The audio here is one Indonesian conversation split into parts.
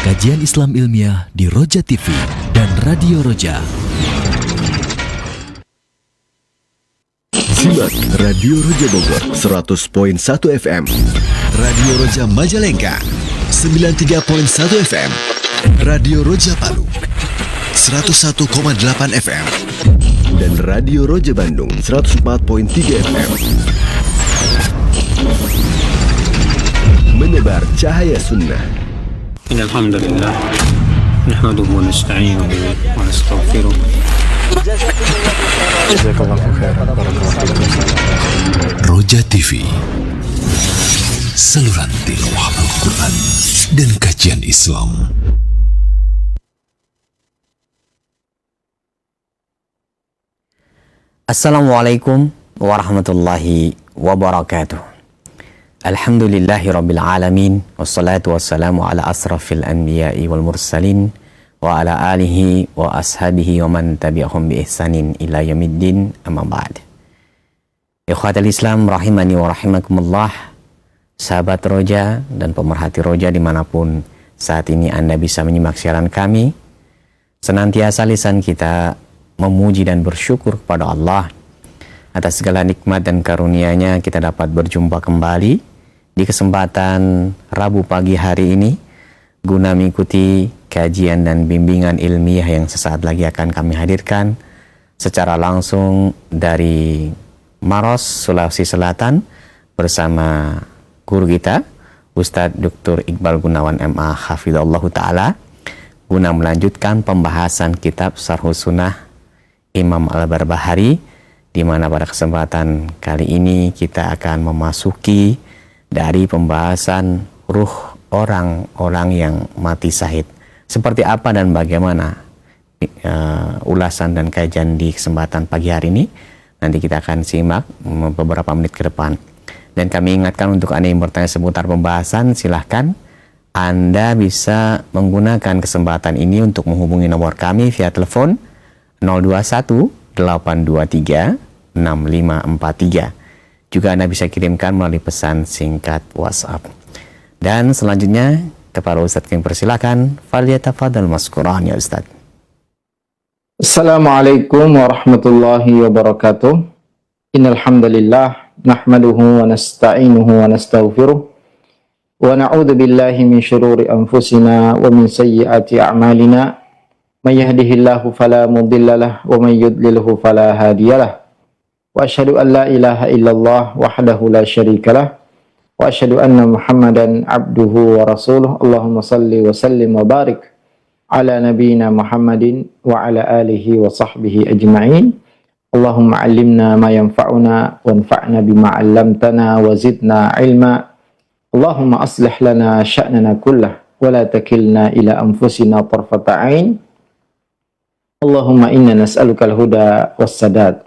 Kajian Islam ilmiah di Roja TV dan Radio Roja. Simak Radio Roja Bogor 100.1 FM, Radio Roja Majalengka 93.1 FM, Radio Roja Palu 101,8 FM, dan Radio Roja Bandung 104.3 FM. Menebar cahaya sunnah. Alhamdulillah, nahmaduhu wa nasta'inuhu wa nastaghfiruh. Roja TV, saluran tilawah Al-Quran dan kajian Islam. Assalamualaikum warahmatullahi wabarakatuh. Alhamdulillahi rabbil alamin, wassalatu wassalamu ala asrafil anbiya'i wal mursalin wa ala alihi wa ashabihi wa man tabi'ahum bi ihsanin ila yaumiddin, amma ba'd. Ikhwatal Islam rahimani wa rahimakumullah, sahabat Roja dan pemerhati Roja dimanapun saat ini Anda bisa menyimak siaran kami, senantiasa lisan kita memuji dan bersyukur kepada Allah atas segala nikmat dan karunia-Nya. Kita dapat berjumpa kembali di kesempatan Rabu pagi hari ini guna mengikuti kajian dan bimbingan ilmiah yang sesaat lagi akan kami hadirkan secara langsung dari Maros, Sulawesi Selatan bersama guru kita Ustadz Dr. Iqbal Gunawan MA Hafidhullah Ta'ala guna melanjutkan pembahasan kitab Syarhus Sunnah Imam Al-Barbahari, di mana pada kesempatan kali ini kita akan memasuki dari pembahasan ruh orang-orang yang mati syahid. Seperti apa dan bagaimana ulasan dan kajian di kesempatan pagi hari ini, nanti kita akan simak beberapa menit ke depan. Dan kami ingatkan untuk Anda yang bertanya seputar pembahasan, silahkan Anda bisa menggunakan kesempatan ini untuk menghubungi nomor kami via telepon 021 823 6543. Juga Anda bisa kirimkan melalui pesan singkat WhatsApp. Dan selanjutnya kepada Ustadz yang persilakan, falyatafadhal maskuran ya Ustadz. Assalamualaikum warahmatullahi wabarakatuh. Innal hamdalillah nahmaduhu wa nasta'inuhu wa nastaghfiruh wa na'udzu billahi min syururi anfusina wa min sayyiati a'malina. May yahdihillahu fala mudhillalah wa may yudlilhu fala hadiyalah. Wa asyhadu an la ilaha illallah wahdahu la syarikalah wa asyhadu anna Muhammadan abduhu wa rasuluh. Allahumma salli wa sallim wa barik ala nabiyyina Muhammadin wa ala alihi wa sahbihi ajma'in. Allahumma 'allimna ma yanfa'una wanfa'na bima 'allamtana wa zidna 'ilma. Allahumma aslih lana sya'nana kullah wa la takilna ila anfusina tarfata 'ain. Allahumma inna nas'alukal huda was-sadad.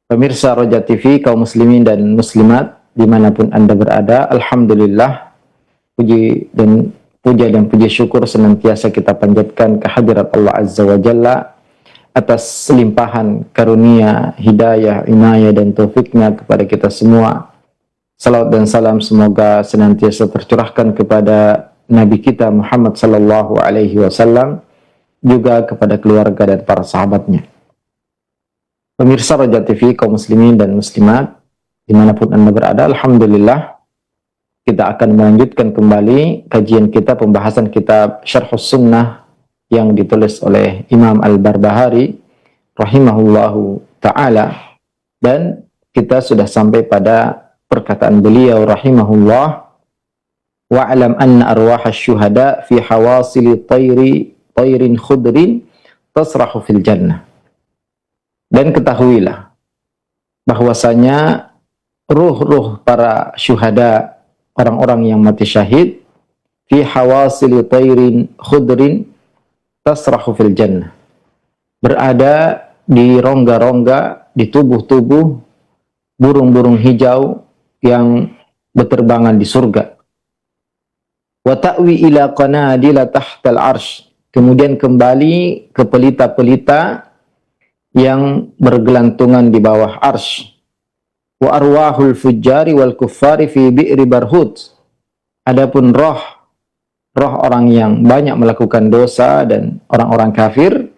Pemirsa Roja TV, kaum muslimin dan muslimat dimanapun Anda berada, alhamdulillah, puja dan puji syukur senantiasa kita panjatkan kehadirat Allah Azza wa Jalla atas limpahan karunia, hidayah, inayah dan taufiknya kepada kita semua. Salawat dan salam semoga senantiasa tercurahkan kepada Nabi kita Muhammad sallallahu alaihi wasallam, juga kepada keluarga dan para sahabatnya. Pemirsa Roja TV, kaum muslimin dan muslimat dimanapun Anda berada, alhamdulillah kita akan melanjutkan kembali kajian kita, pembahasan kitab Syarhus Sunnah yang ditulis oleh Imam Al-Barbahari rahimahullahu ta'ala, dan kita sudah sampai pada perkataan beliau rahimahullah, wa'alam anna arwahasy syuhada fi hawasili tayrin khudrin tasrahu fil jannah. Dan ketahuilah bahwasanya ruh-ruh para syuhada, orang-orang yang mati syahid, fi hawasili tayrin khudrin tasrahu fil jannah, berada di rongga-rongga, di tubuh-tubuh burung-burung hijau yang berterbangan di surga. Wa ta'wi ila qanadila tahtal arsh, kemudian kembali ke pelita-pelita yang bergelantungan di bawah arsy. Wa arwahul fujjari wal kuffari fi bi'ri barhut, adapun roh roh orang yang banyak melakukan dosa dan orang-orang kafir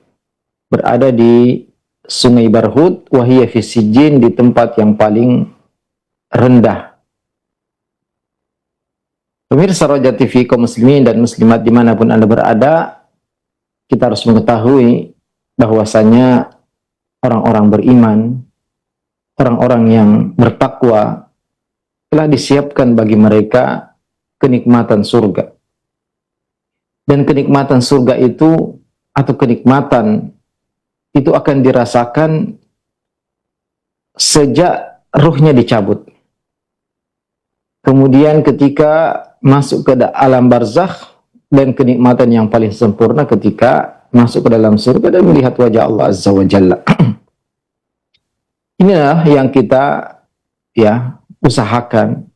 berada di Sungai Barhut, wahiyya fi sijjin, di tempat yang paling rendah. Pemirsa Roja TV, kaum muslimin dan muslimat dimanapun Anda berada, kita harus mengetahui bahwasanya orang-orang beriman, orang-orang yang bertakwa, telah disiapkan bagi mereka kenikmatan surga. Dan kenikmatan surga itu, atau kenikmatan itu akan dirasakan sejak ruhnya dicabut. Kemudian ketika masuk ke alam barzakh, dan kenikmatan yang paling sempurna ketika masuk ke dalam surga dan melihat wajah Allah Azza wa Jalla. Inilah yang kita usahakan.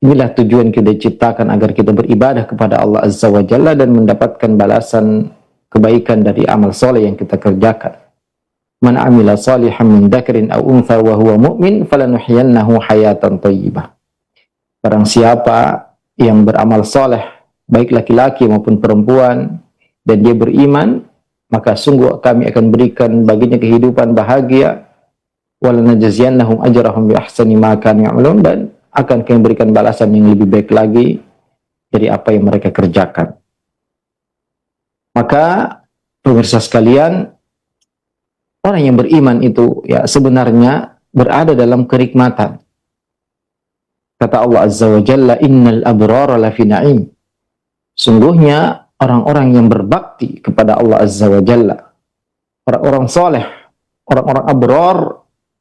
Inilah tujuan kita diciptakan, agar kita beribadah kepada Allah Azza wa Jalla dan mendapatkan balasan kebaikan dari amal soleh yang kita kerjakan. Man amila salihan min dzakarin aw untha wa huwa mu'min falanuhyiyannahu hayatan thayyibah. Barang siapa yang beramal soleh, baik laki-laki maupun perempuan, dan dia beriman, maka sungguh kami akan berikan baginya kehidupan bahagia, walanajziyannahum ajrahum bi ahsani ma kanu ya'malun, dan akan kami berikan balasan yang lebih baik lagi dari apa yang mereka kerjakan. Maka pemirsa sekalian, orang yang beriman itu sebenarnya berada dalam kenikmatan. Kata Allah Azza wa Jalla, innal abrara lafi na'im. Sungguhnya orang-orang yang berbakti kepada Allah Azza wa Jalla, orang-orang soleh, orang-orang abrar,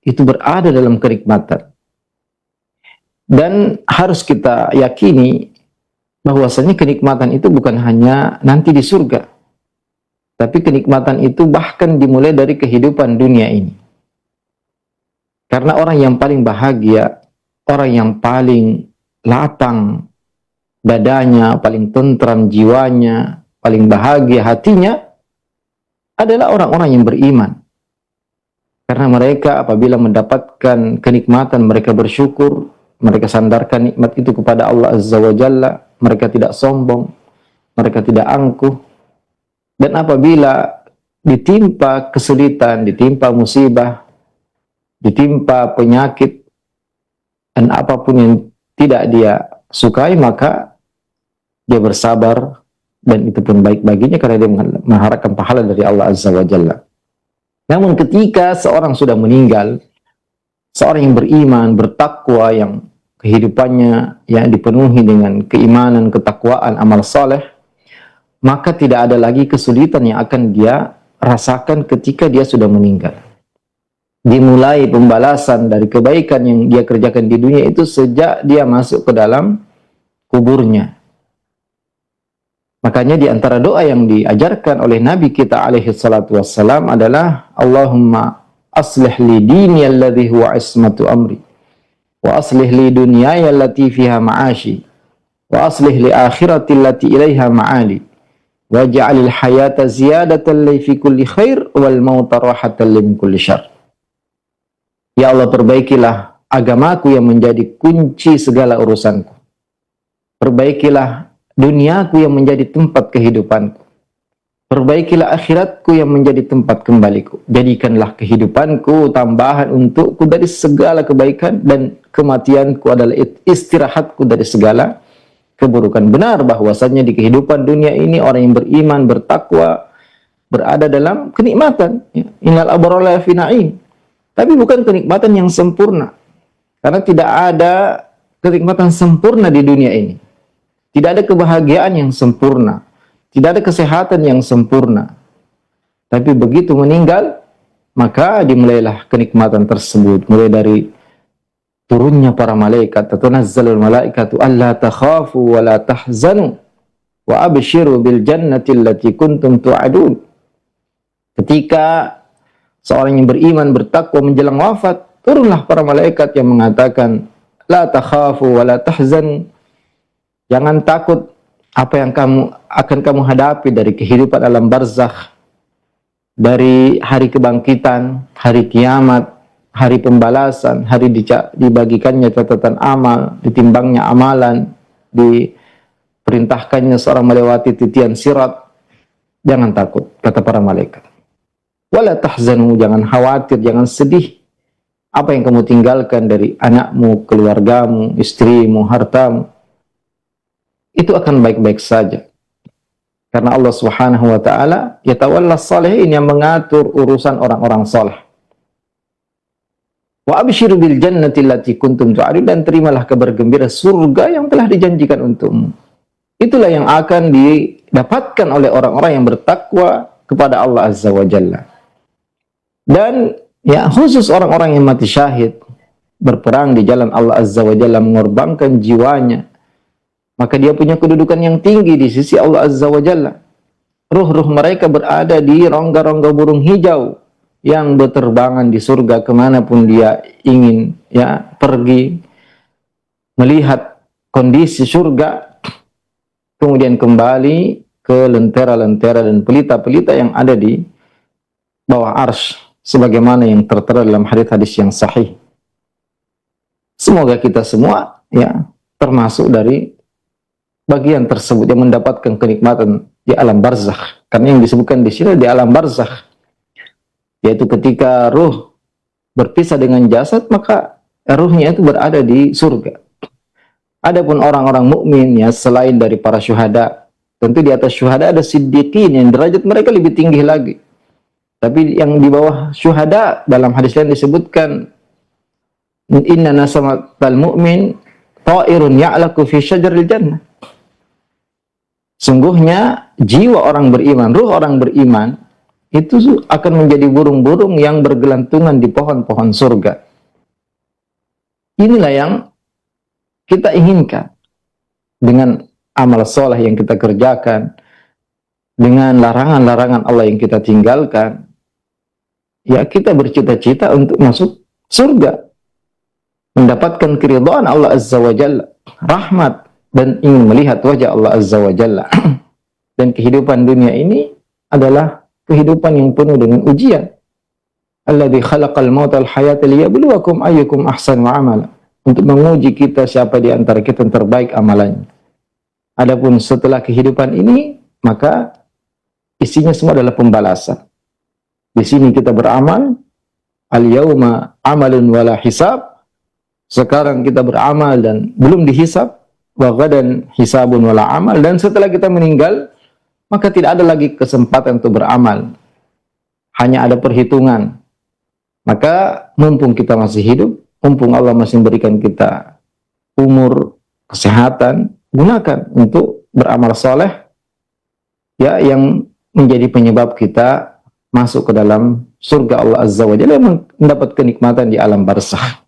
itu berada dalam kenikmatan. Dan harus kita yakini bahwasanya kenikmatan itu bukan hanya nanti di surga, tapi kenikmatan itu bahkan dimulai dari kehidupan dunia ini. Karena orang yang paling bahagia, orang yang paling lapang dadanya, paling tentram jiwanya, paling bahagia hatinya, adalah orang-orang yang beriman. Karena mereka apabila mendapatkan kenikmatan, mereka bersyukur, mereka sandarkan nikmat itu kepada Allah Azza wa Jalla, mereka tidak sombong, mereka tidak angkuh. Dan apabila ditimpa kesulitan, ditimpa musibah, ditimpa penyakit, dan apapun yang tidak dia sukai, maka dia bersabar, dan itu pun baik baginya karena dia mengharapkan pahala dari Allah Azza wa Jalla. Namun ketika seorang sudah meninggal, seorang yang beriman, bertakwa, yang kehidupannya yang dipenuhi dengan keimanan, ketakwaan, amal saleh, maka tidak ada lagi kesulitan yang akan dia rasakan ketika dia sudah meninggal. Dimulai pembalasan dari kebaikan yang dia kerjakan di dunia itu sejak dia masuk ke dalam kuburnya. Makanya di antara doa yang diajarkan oleh Nabi kita alaihi salatu wassalam adalah Allahumma aslih li dini alladhi huwa ismatu amri, wa aslih li dunyaya allati fiha ma'ashi, wa aslih li akhirati allati ilaiha ma'ali, waj'alil hayata ziyadatan li fi kulli khair wal mauta rahatan li min kulli syarr. Ya Allah, perbaikilah agamaku yang menjadi kunci segala urusanku. Perbaikilah duniaku yang menjadi tempat kehidupanku. Perbaikilah akhiratku yang menjadi tempat kembaliku. Jadikanlah kehidupanku tambahan untukku dari segala kebaikan, dan kematianku adalah istirahatku dari segala keburukan. Benar bahwasannya di kehidupan dunia ini orang yang beriman, bertakwa, berada dalam kenikmatan. Innal abrara lafi na'im. Tapi bukan kenikmatan yang sempurna. Karena tidak ada kenikmatan sempurna di dunia ini. Tidak ada kebahagiaan yang sempurna. Tidak ada kesehatan yang sempurna. Tapi begitu meninggal, maka dimulailah kenikmatan tersebut. Mulai dari turunnya para malaikat. Tanazzalul malaikatu alla takhafu wa la tahzanu wa abshiru bil jannati allati kuntum tu'adun. Ketika seorang yang beriman, bertakwa menjelang wafat, turunlah para malaikat yang mengatakan, la takhafu wa la tahzanu. Jangan takut apa yang akan kamu hadapi dari kehidupan alam barzakh, dari hari kebangkitan, hari kiamat, hari pembalasan, hari dibagikannya catatan amal, ditimbangnya amalan, perintahkannya seorang melewati titian sirat, jangan takut, kata para malaikat. Wala tahzanu, jangan khawatir, jangan sedih. Apa yang kamu tinggalkan dari anakmu, keluargamu, istrimu, hartamu, itu akan baik-baik saja. Karena Allah Subhanahu wa taala yatawallas shalihin, yang mengatur urusan orang-orang saleh. Wa abshiru bil jannati allati kuntum tu'adun, dan terimalah kabar gembira surga yang telah dijanjikan untukmu. Itulah yang akan didapatkan oleh orang-orang yang bertakwa kepada Allah Azza wa Jalla. Dan ya, khusus orang-orang yang mati syahid, berperang di jalan Allah Azza wa Jalla, mengorbankan jiwanya, maka dia punya kedudukan yang tinggi di sisi Allah Azza wa Jalla. Ruh-ruh mereka berada di rongga-rongga burung hijau yang berterbangan di surga kemanapun dia ingin ya pergi, melihat kondisi surga, kemudian kembali ke lentera-lentera dan pelita-pelita yang ada di bawah arsy, sebagaimana yang tertera dalam hadis-hadis yang sahih. Semoga kita semua ya termasuk dari bagian tersebut yang mendapatkan kenikmatan di alam barzakh. Karena yang disebutkan di sini di alam barzakh, yaitu ketika ruh berpisah dengan jasad, maka ruhnya itu berada di surga. Adapun orang-orang mukmin ya, selain dari para syuhada, tentu di atas syuhada ada siddiqin yang derajat mereka lebih tinggi lagi. Tapi yang di bawah syuhada, dalam hadis lain disebutkan, inna nasamatal mu'min ta'irun ya'laku fi syajaril jannah. Sungguhnya jiwa orang beriman, ruh orang beriman, itu akan menjadi burung-burung yang bergelantungan di pohon-pohon surga. Inilah yang kita inginkan dengan amal soleh yang kita kerjakan, dengan larangan-larangan Allah yang kita tinggalkan. Ya, kita bercita-cita untuk masuk surga, mendapatkan keridhaan Allah Azza wa Jalla, rahmat, dan ingin melihat wajah Allah Azza wa Jalla. Dan kehidupan dunia ini adalah kehidupan yang penuh dengan ujian. Alladzi khalaqal mauta wal hayata liyabluwakum ayyukum ahsanu amala, untuk menguji kita siapa di antara kita yang terbaik amalannya. Adapun setelah kehidupan ini, maka isinya semua adalah pembalasan. Di sini kita beramal, al-yauma amalun wala hisab. Sekarang kita beramal dan belum dihisab, wa ghadan hisabun wala amal. Dan setelah kita meninggal, maka tidak ada lagi kesempatan untuk beramal. Hanya ada perhitungan. Maka mumpung kita masih hidup, mumpung Allah masih memberikan kita umur, kesehatan, gunakan untuk beramal soleh ya, yang menjadi penyebab kita masuk ke dalam surga Allah Azza wa Jalla, mendapat kenikmatan di alam barzakh.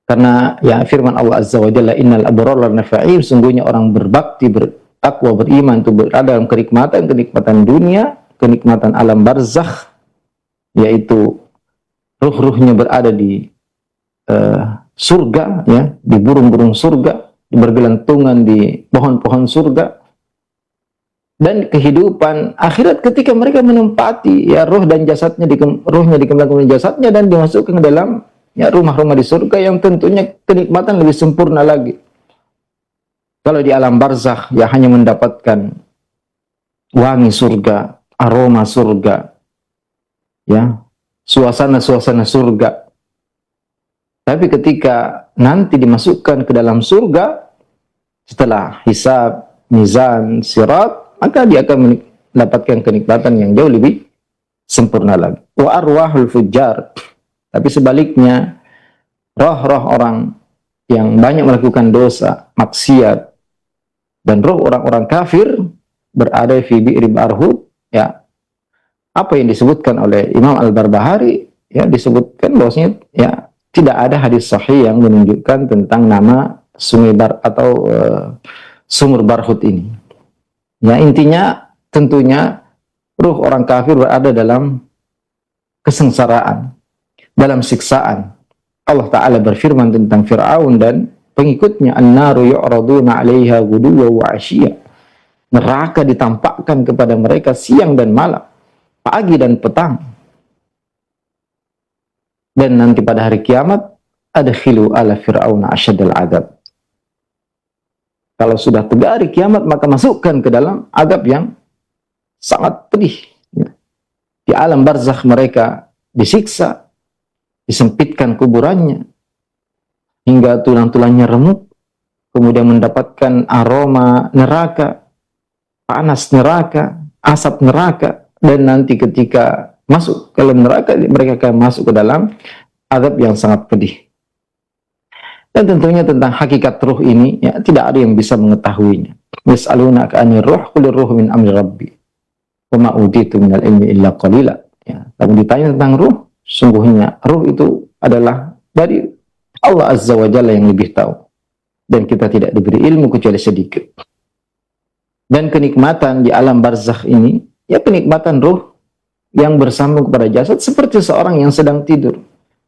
Karena ya firman Allah Azza wa Jalla, innal abrara nafa'im, sungguhnya orang berbakti, bertakwa, beriman itu berada dalam kenikmatan dunia, kenikmatan alam barzakh, yaitu ruh-ruhnya berada di surga ya, di burung-burung surga, bergelantungan di pohon-pohon surga. Dan kehidupan akhirat ketika mereka menempati ya ruh dan jasadnya, ruhnya dikembangkan ke jasadnya dan dimasukkan ke dalam ya rumah-rumah di surga yang tentunya kenikmatan lebih sempurna lagi. Kalau di alam barzakh ya hanya mendapatkan wangi surga, aroma surga, ya suasana-suasana surga. Tapi ketika nanti dimasukkan ke dalam surga, setelah hisab, mizan, sirat, maka dia akan mendapatkan kenikmatan yang jauh lebih sempurna lagi. Wa arwahul fujjar, tapi sebaliknya roh-roh orang yang banyak melakukan dosa, maksiat, dan roh orang-orang kafir berada fi bi'ri barhud. Ya, apa yang disebutkan oleh Imam Al-Barbahari ya, disebutkan bahwasanya ya tidak ada hadis sahih yang menunjukkan tentang nama sungai atau sumur barhud ini. Ya, intinya tentunya ruh orang kafir berada dalam kesengsaraan, dalam siksaan. Allah Ta'ala berfirman tentang Fir'aun dan pengikutnya, an-naru yu'raduna 'alaiha ghuduwwan wa 'ashiyya. Neraka ditampakkan kepada mereka siang dan malam, pagi dan petang. Dan nanti pada hari kiamat, adkhilu ala fir'auna asyadal 'adzab. Kalau sudah tegak hari kiamat, maka masukkan ke dalam azab yang sangat pedih. Di alam barzakh mereka disiksa, disempitkan kuburannya, hingga tulang-tulangnya remuk, kemudian mendapatkan aroma neraka, panas neraka, asap neraka, dan nanti ketika masuk ke dalam neraka, mereka akan masuk ke dalam azab yang sangat pedih. Dan tentunya tentang hakikat ruh ini, ya, tidak ada yang bisa mengetahuinya. Yas'alunaka 'anir ruh, qulir ruh min amri rabbi. Wa ma utitu minal ilmi illa qalila. Ya, kamu ditanya tentang ruh, sungguhnya ruh itu adalah dari Allah Azza wa Jalla yang lebih tahu. Dan kita tidak diberi ilmu kecuali sedikit. Dan kenikmatan di alam barzakh ini, ya kenikmatan ruh yang bersambung kepada jasad seperti seorang yang sedang tidur.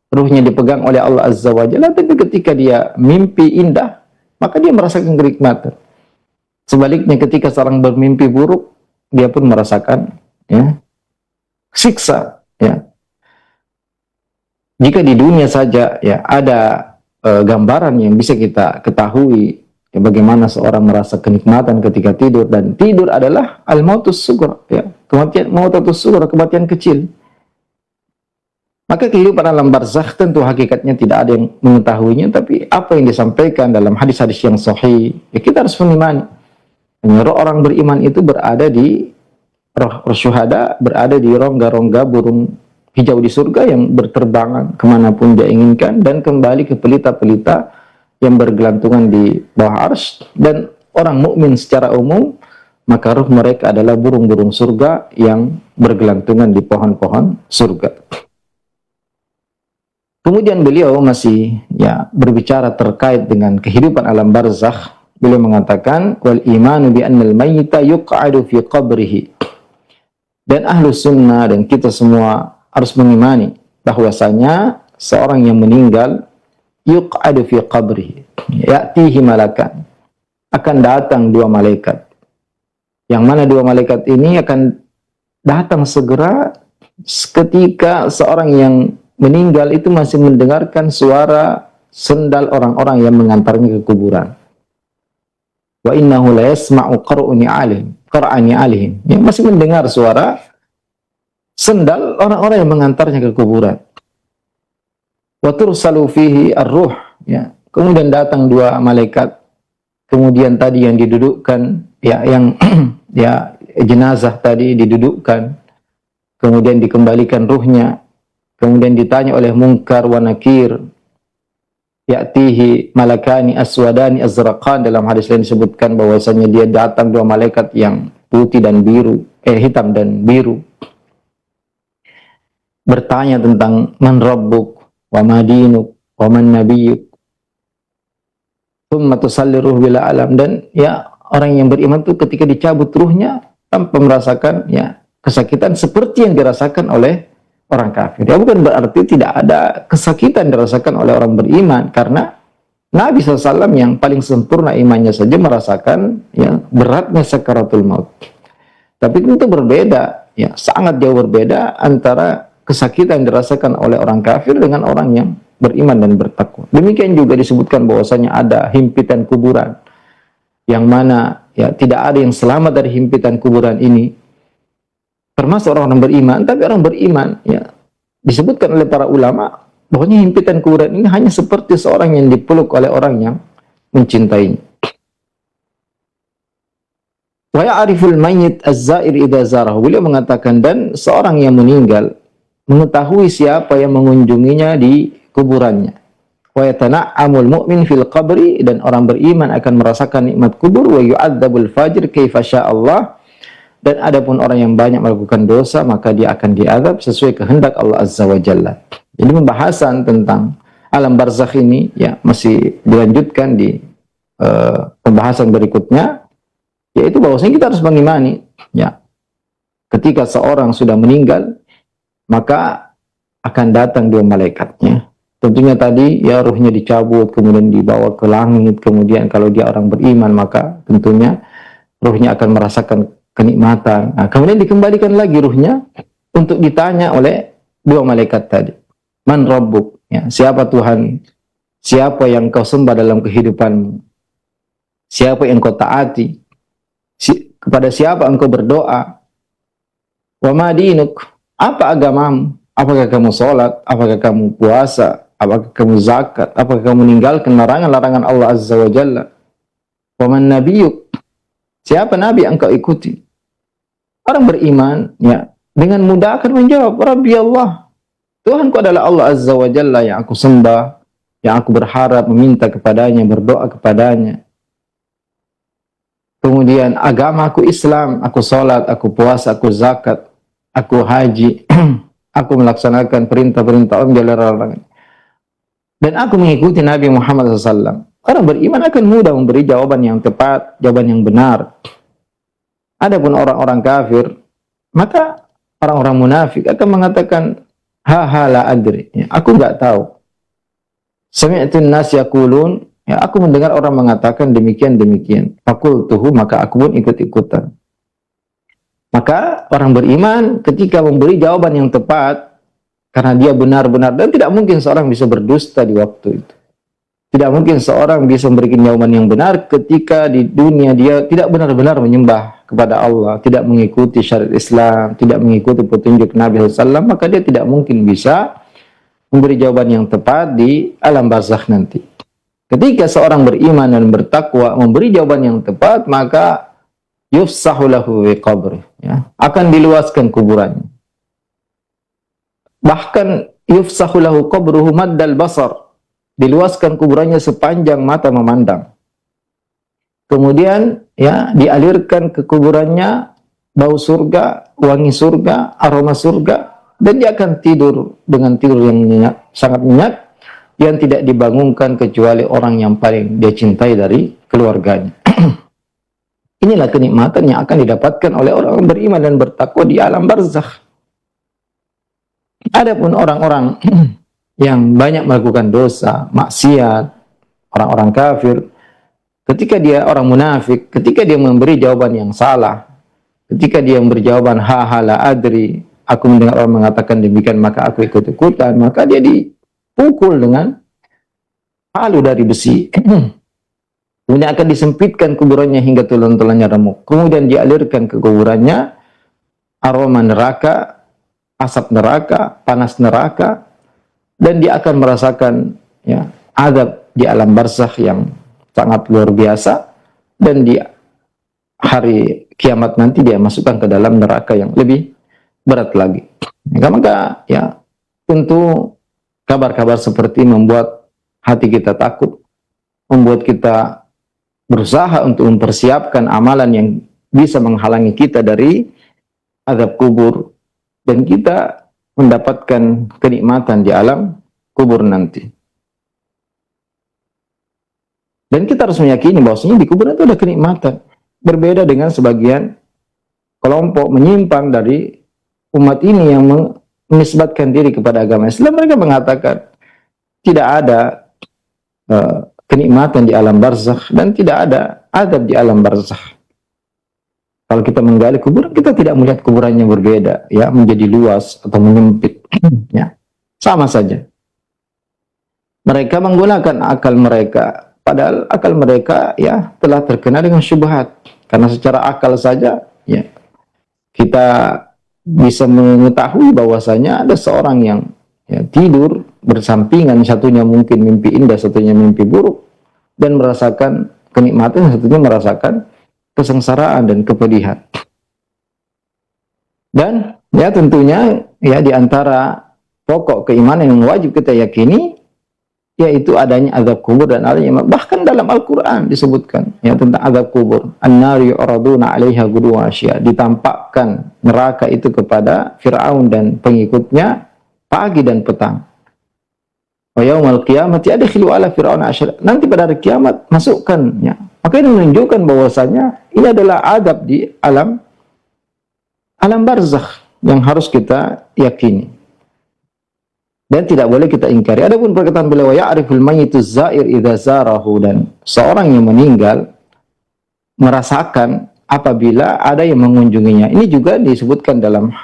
Ruhnya dipegang oleh Allah Azza wa Jalla, tapi ketika dia mimpi indah, maka dia merasakan kenikmatan. Sebaliknya ketika seorang bermimpi buruk, dia pun merasakan, ya, siksa. Ya. Jika di dunia saja, ya, ada gambaran yang bisa kita ketahui, ya, bagaimana seorang merasa kenikmatan ketika tidur, dan tidur adalah al-mautus sughra, ya, kematian, mautus sughra, kematian kecil. Maka kehidupan alam barzakh tentu hakikatnya tidak ada yang mengetahuinya, tapi apa yang disampaikan dalam hadis-hadis yang sahih, ya kita harus mengimani. Roh orang beriman itu berada di roh syuhada, berada di rongga-rongga burung hijau di surga yang berterbangan kemanapun dia inginkan, dan kembali ke pelita-pelita yang bergelantungan di bawah arsy. Dan orang mukmin secara umum, maka ruh mereka adalah burung-burung surga yang bergelantungan di pohon-pohon surga. Kemudian beliau masih, ya, berbicara terkait dengan kehidupan alam barzakh. Beliau mengatakan, wal imanu bi annal mayyita yuq'adu fi qabrihi. Dan ahlu sunnah dan kita semua harus mengimani bahwasanya seorang yang meninggal yuq'adu fi qabrihi, ya'tihi malakan, akan datang dua malaikat. Yang mana dua malaikat ini akan datang segera ketika seorang yang meninggal itu masih mendengarkan suara sendal orang-orang yang mengantarnya ke kuburan. Wa innahu la yasma'u qara'ani alihim. Yang masih mendengar suara sendal orang-orang yang mengantarnya ke kuburan. Wa tursalu fihi ar-ruh, ya. Kemudian datang dua malaikat. Kemudian tadi yang didudukkan, ya, yang ya jenazah tadi didudukkan. Kemudian dikembalikan ruhnya. Kemudian ditanya oleh Munkar wa Nakir, ya'tihi malakani aswadani azraqan. Dalam hadis lain disebutkan bahwasanya dia datang dua malaikat yang putih dan biru, hitam dan biru, bertanya tentang man rabbuk wa ma dinuk wa man nabiyyuk thumma tusalli ruh bila alam. Dan, ya, orang yang beriman itu ketika dicabut ruhnya tanpa merasakan, ya, kesakitan seperti yang dirasakan oleh orang kafir. Ya, bukan berarti tidak ada kesakitan dirasakan oleh orang beriman, karena Nabi SAW yang paling sempurna imannya saja merasakan, ya, beratnya sakaratul maut. Tapi tentu berbeda, ya, sangat jauh berbeda antara kesakitan yang dirasakan oleh orang kafir dengan orang yang beriman dan bertakwa. Demikian juga disebutkan bahwasanya ada himpitan kuburan, yang mana, ya, tidak ada yang selamat dari himpitan kuburan ini, termasuk orang-orang beriman. Tapi orang beriman, ya, disebutkan oleh para ulama bahwanya himpitan kuburan ini hanya seperti seorang yang dipeluk oleh orang yang mencintainya. Wa ya'riful mayyit az-za'ir idza zarahu. Beliau mengatakan, dan seorang yang meninggal mengetahui siapa yang mengunjunginya di kuburannya. Wa yatana'amul mu'min fil qabri. Dan orang beriman akan merasakan nikmat kubur. Wa yu'adzabul fajir kaifa sya'allah. Dan adapun orang yang banyak melakukan dosa, maka dia akan diazab sesuai kehendak Allah Azza wa Jalla. Jadi pembahasan tentang alam barzakh ini, ya, masih dilanjutkan di pembahasan berikutnya, yaitu bahwasanya kita harus mengimani, ya, ketika seorang sudah meninggal, maka akan datang dua malaikatnya. Tentunya tadi, ya, ruhnya dicabut, kemudian dibawa ke langit. Kemudian kalau dia orang beriman, maka tentunya ruhnya akan merasakan kenikmatan. Nah, kemudian dikembalikan lagi ruhnya untuk ditanya oleh dua malaikat tadi. Man rabbuk, ya, siapa Tuhan, siapa yang kau sembah dalam kehidupanmu. Siapa yang kau taati? Kepada siapa engkau berdoa? Wa ma dinuk? Apa agamamu? Apakah kamu sholat? Apakah kamu puasa? Apakah kamu zakat? Apakah kamu meninggalkan larangan-larangan Allah Azza wa Jalla? Wa man nabiyuk? Siapa nabi yang engkau ikuti? Orang beriman ya dengan mudah akan menjawab, Rabbi Allah. Tuhanku adalah Allah Azza wa Jalla yang aku sembah, yang aku berharap, meminta kepadanya, berdoa kepadanya. Kemudian agamaku Islam, aku sholat, aku puasa, aku zakat, aku haji, aku melaksanakan perintah-perintah Allah Jalla. Dan aku mengikuti Nabi Muhammad SAW. Orang beriman akan mudah memberi jawaban yang tepat, jawaban yang benar. Adapun orang-orang kafir, maka orang-orang munafik akan mengatakan, ha la adri, ya, aku nggak tahu. Sami'tun nas yaqulun, ya, aku mendengar orang mengatakan demikian. Fakultuhu, maka aku pun ikut-ikutan. Maka orang beriman ketika memberi jawaban yang tepat, karena dia benar-benar, dan tidak mungkin seorang bisa berdusta di waktu itu. Tidak mungkin seorang bisa memberikan jawaban yang benar ketika di dunia dia tidak benar-benar menyembah kepada Allah, tidak mengikuti syariat Islam, tidak mengikuti petunjuk Nabi SAW, maka dia tidak mungkin bisa memberi jawaban yang tepat di alam barzakh nanti. Ketika seorang beriman dan bertakwa memberi jawaban yang tepat, maka yufsahu lahu fi qabri, ya, akan diluaskan kuburannya. Bahkan yufsahu lahu qabruhu maddal basar, diluaskan kuburannya sepanjang mata memandang. Kemudian ya dialirkan ke kuburannya bau surga, wangi surga, aroma surga, dan dia akan tidur dengan tidur yang nyenyak, sangat nyenyak, yang tidak dibangunkan kecuali orang yang paling dia cintai dari keluarganya. Inilah kenikmatan yang akan didapatkan oleh orang beriman dan bertakwa di alam barzakh. Adapun orang-orang yang banyak melakukan dosa, maksiat, orang-orang kafir, ketika dia orang munafik, ketika dia memberi jawaban yang salah, ketika dia memberi jawaban ha la adri, aku mendengar orang mengatakan demikian maka aku ikut-ikutan, maka dia dipukul dengan palu dari besi. Kemudian akan disempitkan kuburannya hingga tulang-tulangnya remuk. Kemudian dialirkan ke kuburannya aroma neraka, asap neraka, panas neraka, dan dia akan merasakan ya azab di alam barzakh yang sangat luar biasa, dan di hari kiamat nanti dia masukkan ke dalam neraka yang lebih berat lagi. Maka ya tentu kabar-kabar seperti membuat hati kita takut, membuat kita berusaha untuk mempersiapkan amalan yang bisa menghalangi kita dari azab kubur, dan kita mendapatkan kenikmatan di alam kubur nanti. Dan kita harus meyakini bahwasanya di kubur itu ada kenikmatan. Berbeda dengan sebagian kelompok menyimpang dari umat ini yang menisbatkan diri kepada agama Islam. Mereka mengatakan tidak ada kenikmatan di alam barzakh dan tidak ada azab di alam barzakh. Kalau kita menggali kuburan, kita tidak melihat kuburannya berbeda, ya, menjadi luas atau menyempit, ya, sama saja. Mereka menggunakan akal mereka, padahal akal mereka ya telah terkena dengan syubhat. Karena secara akal saja, ya, kita bisa mengetahui bahwasanya ada seorang yang ya, tidur bersampingan, satunya mungkin mimpi indah, satunya mimpi buruk, dan merasakan kenikmatan, satunya merasakan kesengsaraan dan kepedihan. Dan ya tentunya ya di antara pokok keimanan yang wajib kita yakini yaitu adanya azab kubur dan adanya, bahkan dalam Al-Qur'an disebutkan ya tentang azab kubur. An-nar yu'raduna 'alaiha ghuduwwan wa 'ashiyya, ditampakkan neraka itu kepada Firaun dan pengikutnya pagi dan petang. Wa yaumal qiyamati adkhilu ala fir'auna asyara, nanti pada hari kiamat masukkan ya. Maka ini menunjukkan bahwasanya ini adalah adab di alam barzakh yang harus kita yakini dan tidak boleh kita ingkari. Adapun perkataan beliau ya'riful mayyitu zair idza zarahu, dan seorang yang meninggal merasakan apabila ada yang mengunjunginya. Ini juga disebutkan dalam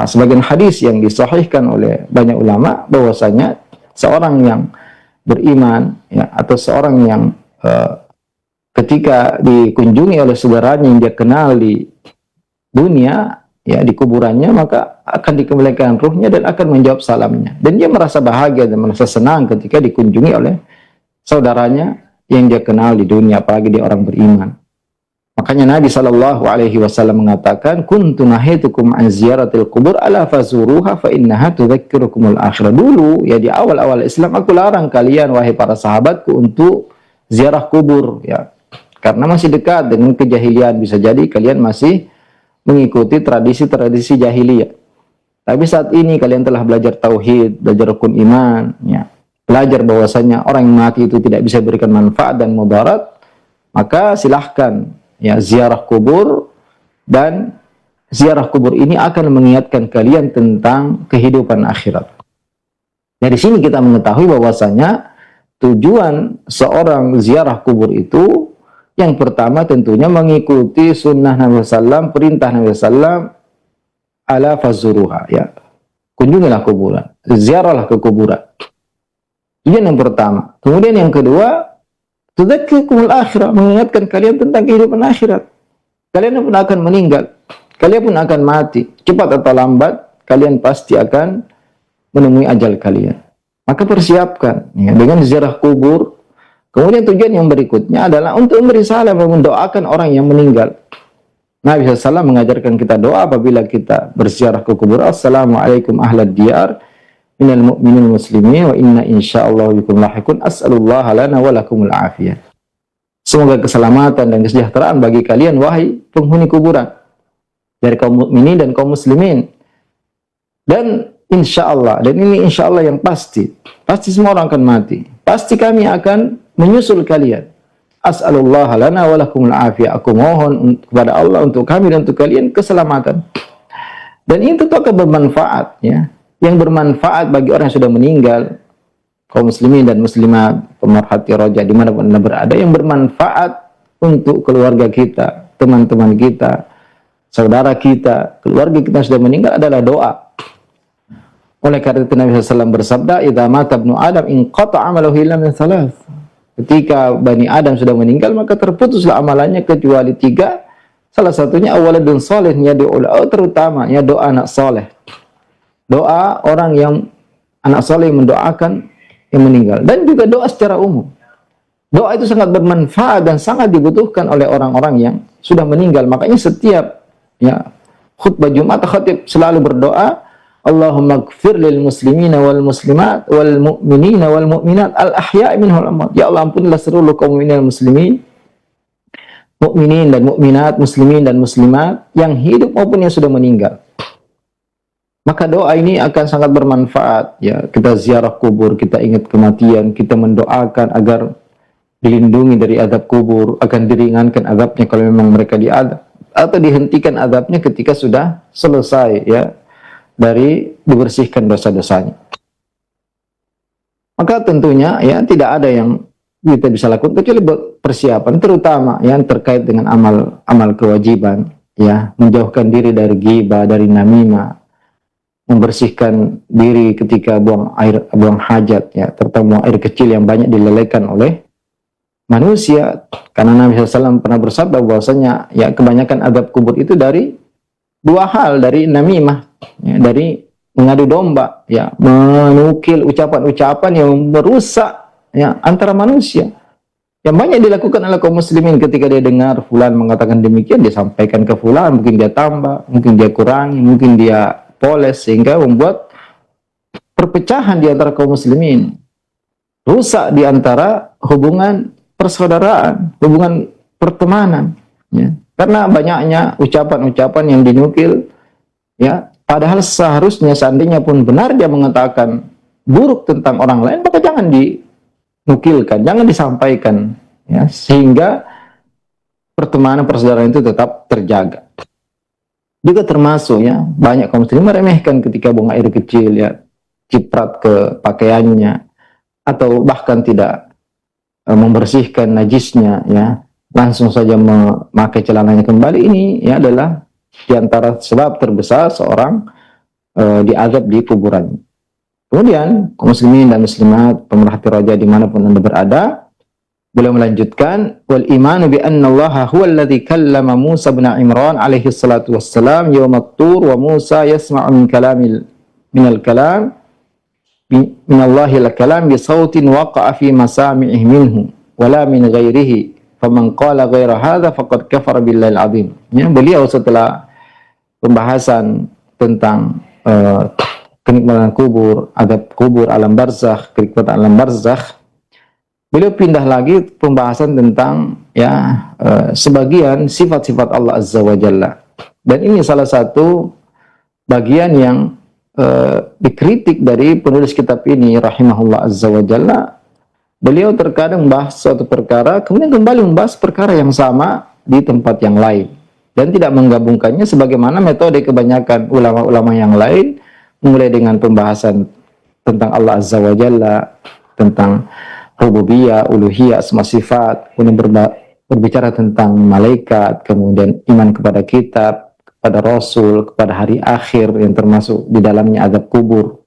sebagian hadis yang disahihkan oleh banyak ulama bahwasanya seorang yang beriman ya, atau seorang yang ketika dikunjungi oleh saudaranya yang dia kenal di dunia, ya di kuburannya, maka akan dikembalikan ruhnya dan akan menjawab salamnya. Dan dia merasa bahagia dan merasa senang ketika dikunjungi oleh saudaranya yang dia kenal di dunia, apalagi dia orang beriman. Makanya Nabi SAW mengatakan, kuntu nahitukum an ziyaratil kubur ala fazuruha fa innaha tudzakirukumul akhirah. Dulu, ya di awal-awal Islam, aku larang kalian, wahai para sahabatku, untuk ziarah kubur, ya. Karena masih dekat dengan kejahilian, bisa jadi kalian masih mengikuti tradisi-tradisi jahiliyah. Tapi saat ini kalian telah belajar tauhid, belajar rukun iman, ya. Belajar bahwasanya orang yang mati itu tidak bisa berikan manfaat dan mudarat, maka silahkan, ya, ziarah kubur, dan ziarah kubur ini akan mengingatkan kalian tentang kehidupan akhirat. Dari sini kita mengetahui bahwasanya tujuan seorang ziarah kubur itu yang pertama tentunya mengikuti sunnah Nabi SAW, perintah Nabi SAW, ala fazuruha, ya, kunjungilah kuburan, ziarahlah ke kuburan. Tujuan yang pertama. Kemudian yang kedua, tudzakirukumul akhirah, mengingatkan kalian tentang kehidupan akhirat. Kalian pun akan meninggal, kalian pun akan mati. Cepat atau lambat, kalian pasti akan menemui ajal kalian. Maka persiapkan, ya, dengan ziarah kubur. Kemudian tujuan yang berikutnya adalah untuk memberi salam dan mendoakan orang yang meninggal. Nabi SAW mengajarkan kita doa apabila kita berziarah ke kubur. Assalamualaikum ahlad diyar minal mu'minin muslimin wa inna insyaallah bikum lahiqun as'alullah lana wa lakumul afiyah. Semoga keselamatan dan kesejahteraan bagi kalian wahai penghuni kuburan dari kaum mukminin dan kaum muslimin. Dan insyaallah, dan ini insyaallah yang pasti semua orang akan mati. Pasti kami akan menyusul kalian. As'alullah lana wa lakumul afiyah. Aku mohon kepada Allah untuk kami dan untuk kalian keselamatan. Dan itu akan bermanfaat, ya. Yang bermanfaat bagi orang yang sudah meninggal, kaum muslimin dan muslimat, pemerhati roja dimanapun Anda berada, yang bermanfaat untuk keluarga kita, teman-teman kita, saudara kita, keluarga kita yang sudah meninggal adalah doa. Oleh karena itu Nabi SAW bersabda, idza mata ibnu Adam inqata amaluhu illa min thalath. Ketika Bani Adam sudah meninggal, maka terputuslah amalannya kecuali 3. Salah satunya awaladun salih yad'u lahu, terutama ya doa anak saleh. Doa orang yang anak soleh mendoakan yang meninggal, dan juga doa secara umum. Doa itu sangat bermanfaat dan sangat dibutuhkan oleh orang-orang yang sudah meninggal. Makanya setiap, ya, khutbah Jumat khatib selalu berdoa, Allahumma gfir lil muslimina wal muslimat wal mu'minina wal mu'minat al ahya'i minhum amwat. Ya Allah, ampunilah seluruh kaum mukminin dan muslimin, mukminin dan mukminat, muslimin dan muslimat yang hidup maupun yang sudah meninggal. Maka doa ini akan sangat bermanfaat, ya. Kita ziarah kubur, kita ingat kematian, kita mendoakan agar dilindungi dari azab kubur, akan diringankan azabnya kalau memang mereka diadab, atau dihentikan azabnya ketika sudah selesai, ya, dari dibersihkan dosa-dosanya. Maka tentunya, ya, tidak ada yang kita bisa lakukan kecuali persiapan, terutama yang terkait dengan amal kewajiban, ya, menjauhkan diri dari ghibah, dari namimah, membersihkan diri ketika buang hajat, ya, terutama air kecil yang banyak dilelehkan oleh manusia. Karena Nabi SAW pernah bersabda bahwasanya, ya, kebanyakan azab kubur itu dari 2 hal, dari namimah, ya, dari mengadu domba, ya, menukil ucapan-ucapan yang merusak, ya, antara manusia. Yang banyak dilakukan oleh kaum muslimin ketika dia dengar fulan mengatakan demikian, dia sampaikan ke fulan, mungkin dia tambah, mungkin dia kurangi, mungkin dia poles, sehingga membuat perpecahan di antara kaum muslimin, rusak di antara hubungan persaudaraan, hubungan pertemanan, ya. Karena banyaknya ucapan-ucapan yang dinukil, ya, padahal seharusnya seandainya pun benar dia mengatakan buruk tentang orang lain, maka jangan dinukilkan, jangan disampaikan, ya, sehingga pertemanan persaudaraan itu tetap terjaga. Juga termasuk, ya, banyak kaum muslimin meremehkan ketika buang air kecil, ya, ciprat ke pakaiannya, atau bahkan tidak membersihkan najisnya, ya, langsung saja memakai celananya kembali. Ini, ya, adalah diantara sebab terbesar seorang diazab di kuburannya. Kemudian kaum muslimin dan muslimat, pemerhati roja dimanapun Anda berada, Beliau melanjutkan, wal imanu bi anna Allah huwa alladhi kallama Musa bin Imran alaihi salatu wassalam yawmat tur wa Musa yasma'u minal kalam min Allahil kalam bi sautin waqa'a fi masami'ih minhu wala min ghairihi faman qala ghaira hadha faqad kafara billahi al-azim. Ya, beliau setelah pembahasan tentang kenikmatan kubur, adab kubur, alam barzakh, kenikmatan alam barzakh, beliau pindah lagi pembahasan tentang sebagian sifat-sifat Allah Azza wa Jalla. Dan ini salah satu bagian yang dikritik dari penulis kitab ini rahimahullah Azza wa Jalla. Beliau terkadang membahas suatu perkara, kemudian kembali membahas perkara yang sama di tempat yang lain, dan tidak menggabungkannya sebagaimana metode kebanyakan ulama-ulama yang lain, mulai dengan pembahasan tentang Allah Azza wa Jalla, tentang rububiyah, uluhiyah, asma sifat, kemudian berbicara tentang malaikat, kemudian iman kepada kitab, kepada Rasul, kepada hari akhir yang termasuk di dalamnya azab kubur,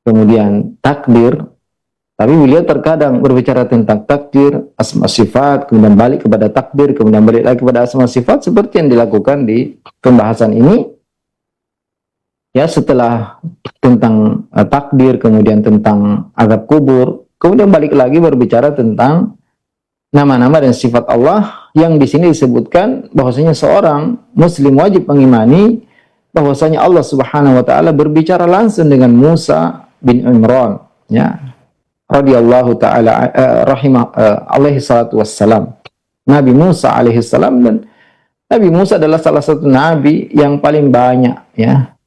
kemudian takdir. Tapi beliau terkadang berbicara tentang takdir, asma sifat, kemudian balik kepada takdir, kemudian balik lagi kepada asma sifat, seperti yang dilakukan di pembahasan ini. Ya, setelah tentang takdir, kemudian tentang azab kubur, kemudian balik lagi berbicara tentang nama-nama dan sifat Allah, yang di sini disebutkan bahwasanya seorang muslim wajib mengimani bahwasanya Allah Subhanahu wa taala berbicara langsung dengan Musa bin Imran, ya, radhiyallahu taala alaihi salatu wassalam. Nabi Musa alaihi salam, dan Nabi Musa adalah salah satu nabi yang paling banyak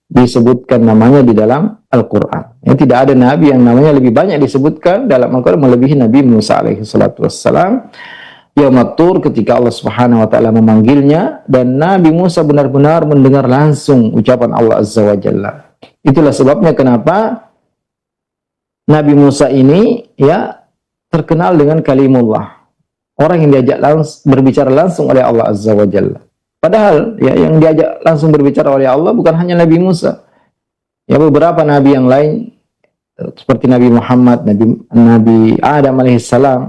disebutkan namanya di dalam Al-Quran. Tidak ada nabi yang namanya lebih banyak disebutkan dalam Al-Quran melebihi Nabi Musa alaihi salatu wassalam. Yaumat tur, ketika Allah Subhanahu wa taala memanggilnya, dan Nabi Musa benar-benar mendengar langsung ucapan Allah Azza wa Jalla. Itulah sebabnya kenapa Nabi Musa ini terkenal dengan kalimullah, orang yang diajak berbicara langsung oleh Allah Azza wa Jalla. Padahal yang diajak langsung berbicara oleh Allah bukan hanya Nabi Musa. Ya, beberapa nabi yang lain seperti Nabi Muhammad, Nabi Adam alaihissalam.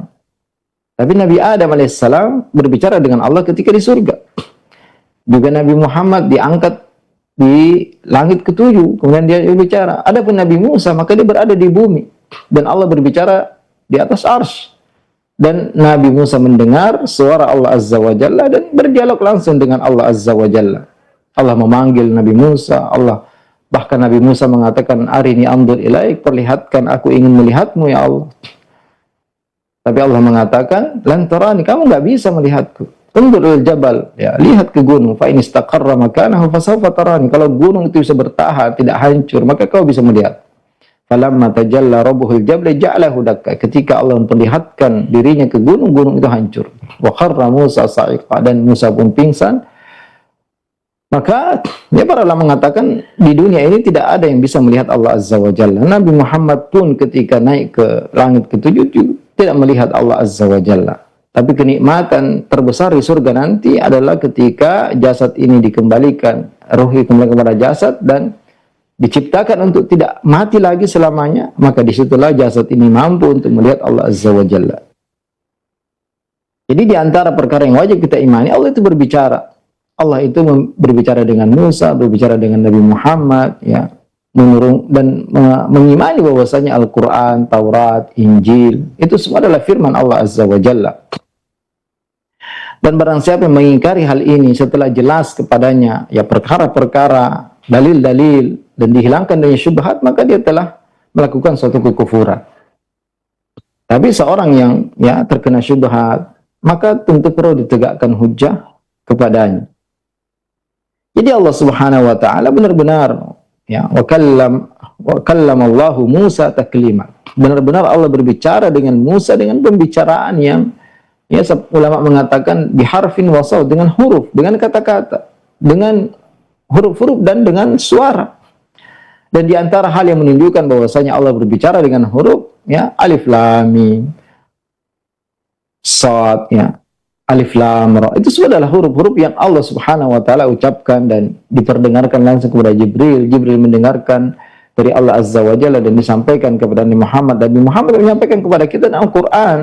Tapi Nabi Adam alaihissalam berbicara dengan Allah ketika di surga. Juga Nabi Muhammad diangkat di langit ketujuh, kemudian dia berbicara. Adapun Nabi Musa, maka dia berada di bumi, dan Allah berbicara di atas arsy. Dan Nabi Musa mendengar suara Allah Azza wa Jalla dan berdialog langsung dengan Allah Azza wa Jalla. Allah memanggil Nabi Musa, bahkan Nabi Musa mengatakan, arini andur ilaik, perlihatkan aku ingin melihatmu ya Allah. Tapi Allah mengatakan, lan tarani, kamu nggak bisa melihatku. Undur jabal, lihat ke gunung, fa in istaqarra makanahu fasawfa tarani. Kalau gunung itu bisa bertahan, tidak hancur, maka kau bisa melihat. Falamma tajalla rabbuhul jabal ja'alahu dakka. Ketika Allah memperlihatkan dirinya ke gunung, gunung itu hancur. Wa kharra Musa sa'iqa, dan Musa pun pingsan. Maka para ulama mengatakan di dunia ini tidak ada yang bisa melihat Allah Azza wa Jalla. Nabi Muhammad pun ketika naik ke langit ketujuh tidak melihat Allah Azza wa Jalla. Tapi kenikmatan terbesar di surga nanti adalah ketika jasad ini dikembalikan, ruh kembali kepada jasad dan diciptakan untuk tidak mati lagi selamanya, maka disitulah jasad ini mampu untuk melihat Allah Azza wa Jalla. Jadi di antara perkara yang wajib kita imani, Allah itu berbicara. Allah itu berbicara dengan Musa, berbicara dengan Nabi Muhammad, dan mengimani bahwasanya Al-Quran, Taurat, Injil, itu semua adalah firman Allah Azza wa Jalla. Dan barang siapa yang mengingkari hal ini setelah jelas kepadanya perkara-perkara, dalil-dalil, dan dihilangkan dari syubhat, maka dia telah melakukan suatu kekufuran. Tapi seorang yang terkena syubhat, maka tentu perlu ditegakkan hujjah kepadanya. Jadi Allah Subhanahu wa taala benar-benar wa kallama Allahu Musa taklima. Benar-benar Allah berbicara dengan Musa dengan pembicaraan yang ulama mengatakan biharfin wa saut, dengan huruf, dengan kata-kata, dengan huruf-huruf dan dengan suara. Dan di antara hal yang menunjukkan bahwasanya Allah berbicara dengan huruf, alif lam mim, sad, alif lam ra, itu semua adalah huruf-huruf yang Allah Subhanahu wa taala ucapkan dan diperdengarkan langsung kepada Jibril. Jibril mendengarkan dari Allah Azza wa Jalla dan disampaikan kepada Nabi Muhammad, dan Nabi Muhammad menyampaikan kepada kita dalam Al-Quran.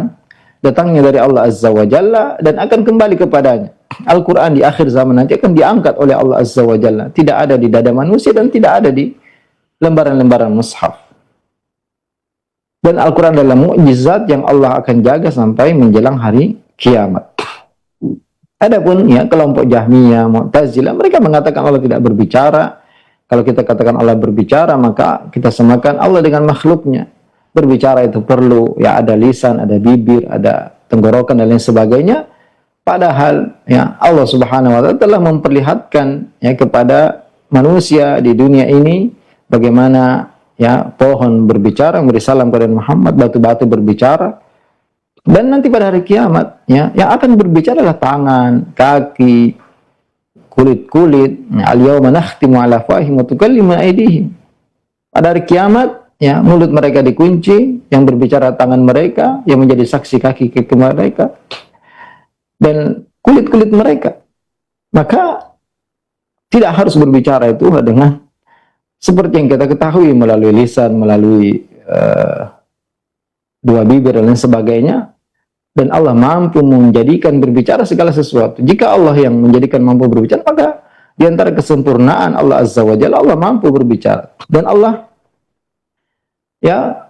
datangnya dari Allah Azza wa Jalla dan akan kembali kepadanya. Al-Quran di akhir zaman nanti akan diangkat oleh Allah Azza wa Jalla. Tidak ada di dada manusia dan tidak ada di lembaran-lembaran mushaf. Dan Al-Quran adalah mukjizat yang Allah akan jaga sampai menjelang hari kiamat. Adapun ya kelompok Jahmiyah, Mu'tazilah, mereka mengatakan Allah tidak berbicara. Kalau kita katakan Allah berbicara, maka kita samakan Allah dengan makhluknya. Berbicara itu perlu ya ada lisan, ada bibir, ada tenggorokan dan lain sebagainya. Padahal ya Allah Subhanahu wa taala telah memperlihatkan ya kepada manusia di dunia ini bagaimana ya pohon berbicara, memberi salam kepada Muhammad, batu-batu berbicara. Dan nanti pada hari kiamat ya yang akan berbicara adalah tangan, kaki, kulit-kulit. Al-yawma nakhtimu ala afwahihim wa tukallimuna aydihim. Pada hari kiamat ya mulut mereka dikunci, yang berbicara tangan mereka, yang menjadi saksi kaki mereka dan kulit-kulit mereka. Maka tidak harus berbicara itu dengan seperti yang kita ketahui melalui lisan, melalui dua bibir dan lain sebagainya. Dan Allah mampu menjadikan berbicara segala sesuatu. Jika Allah yang menjadikan mampu berbicara, maka di antara kesempurnaan Allah Azza wa Jalla, Allah mampu berbicara. Dan Allah ya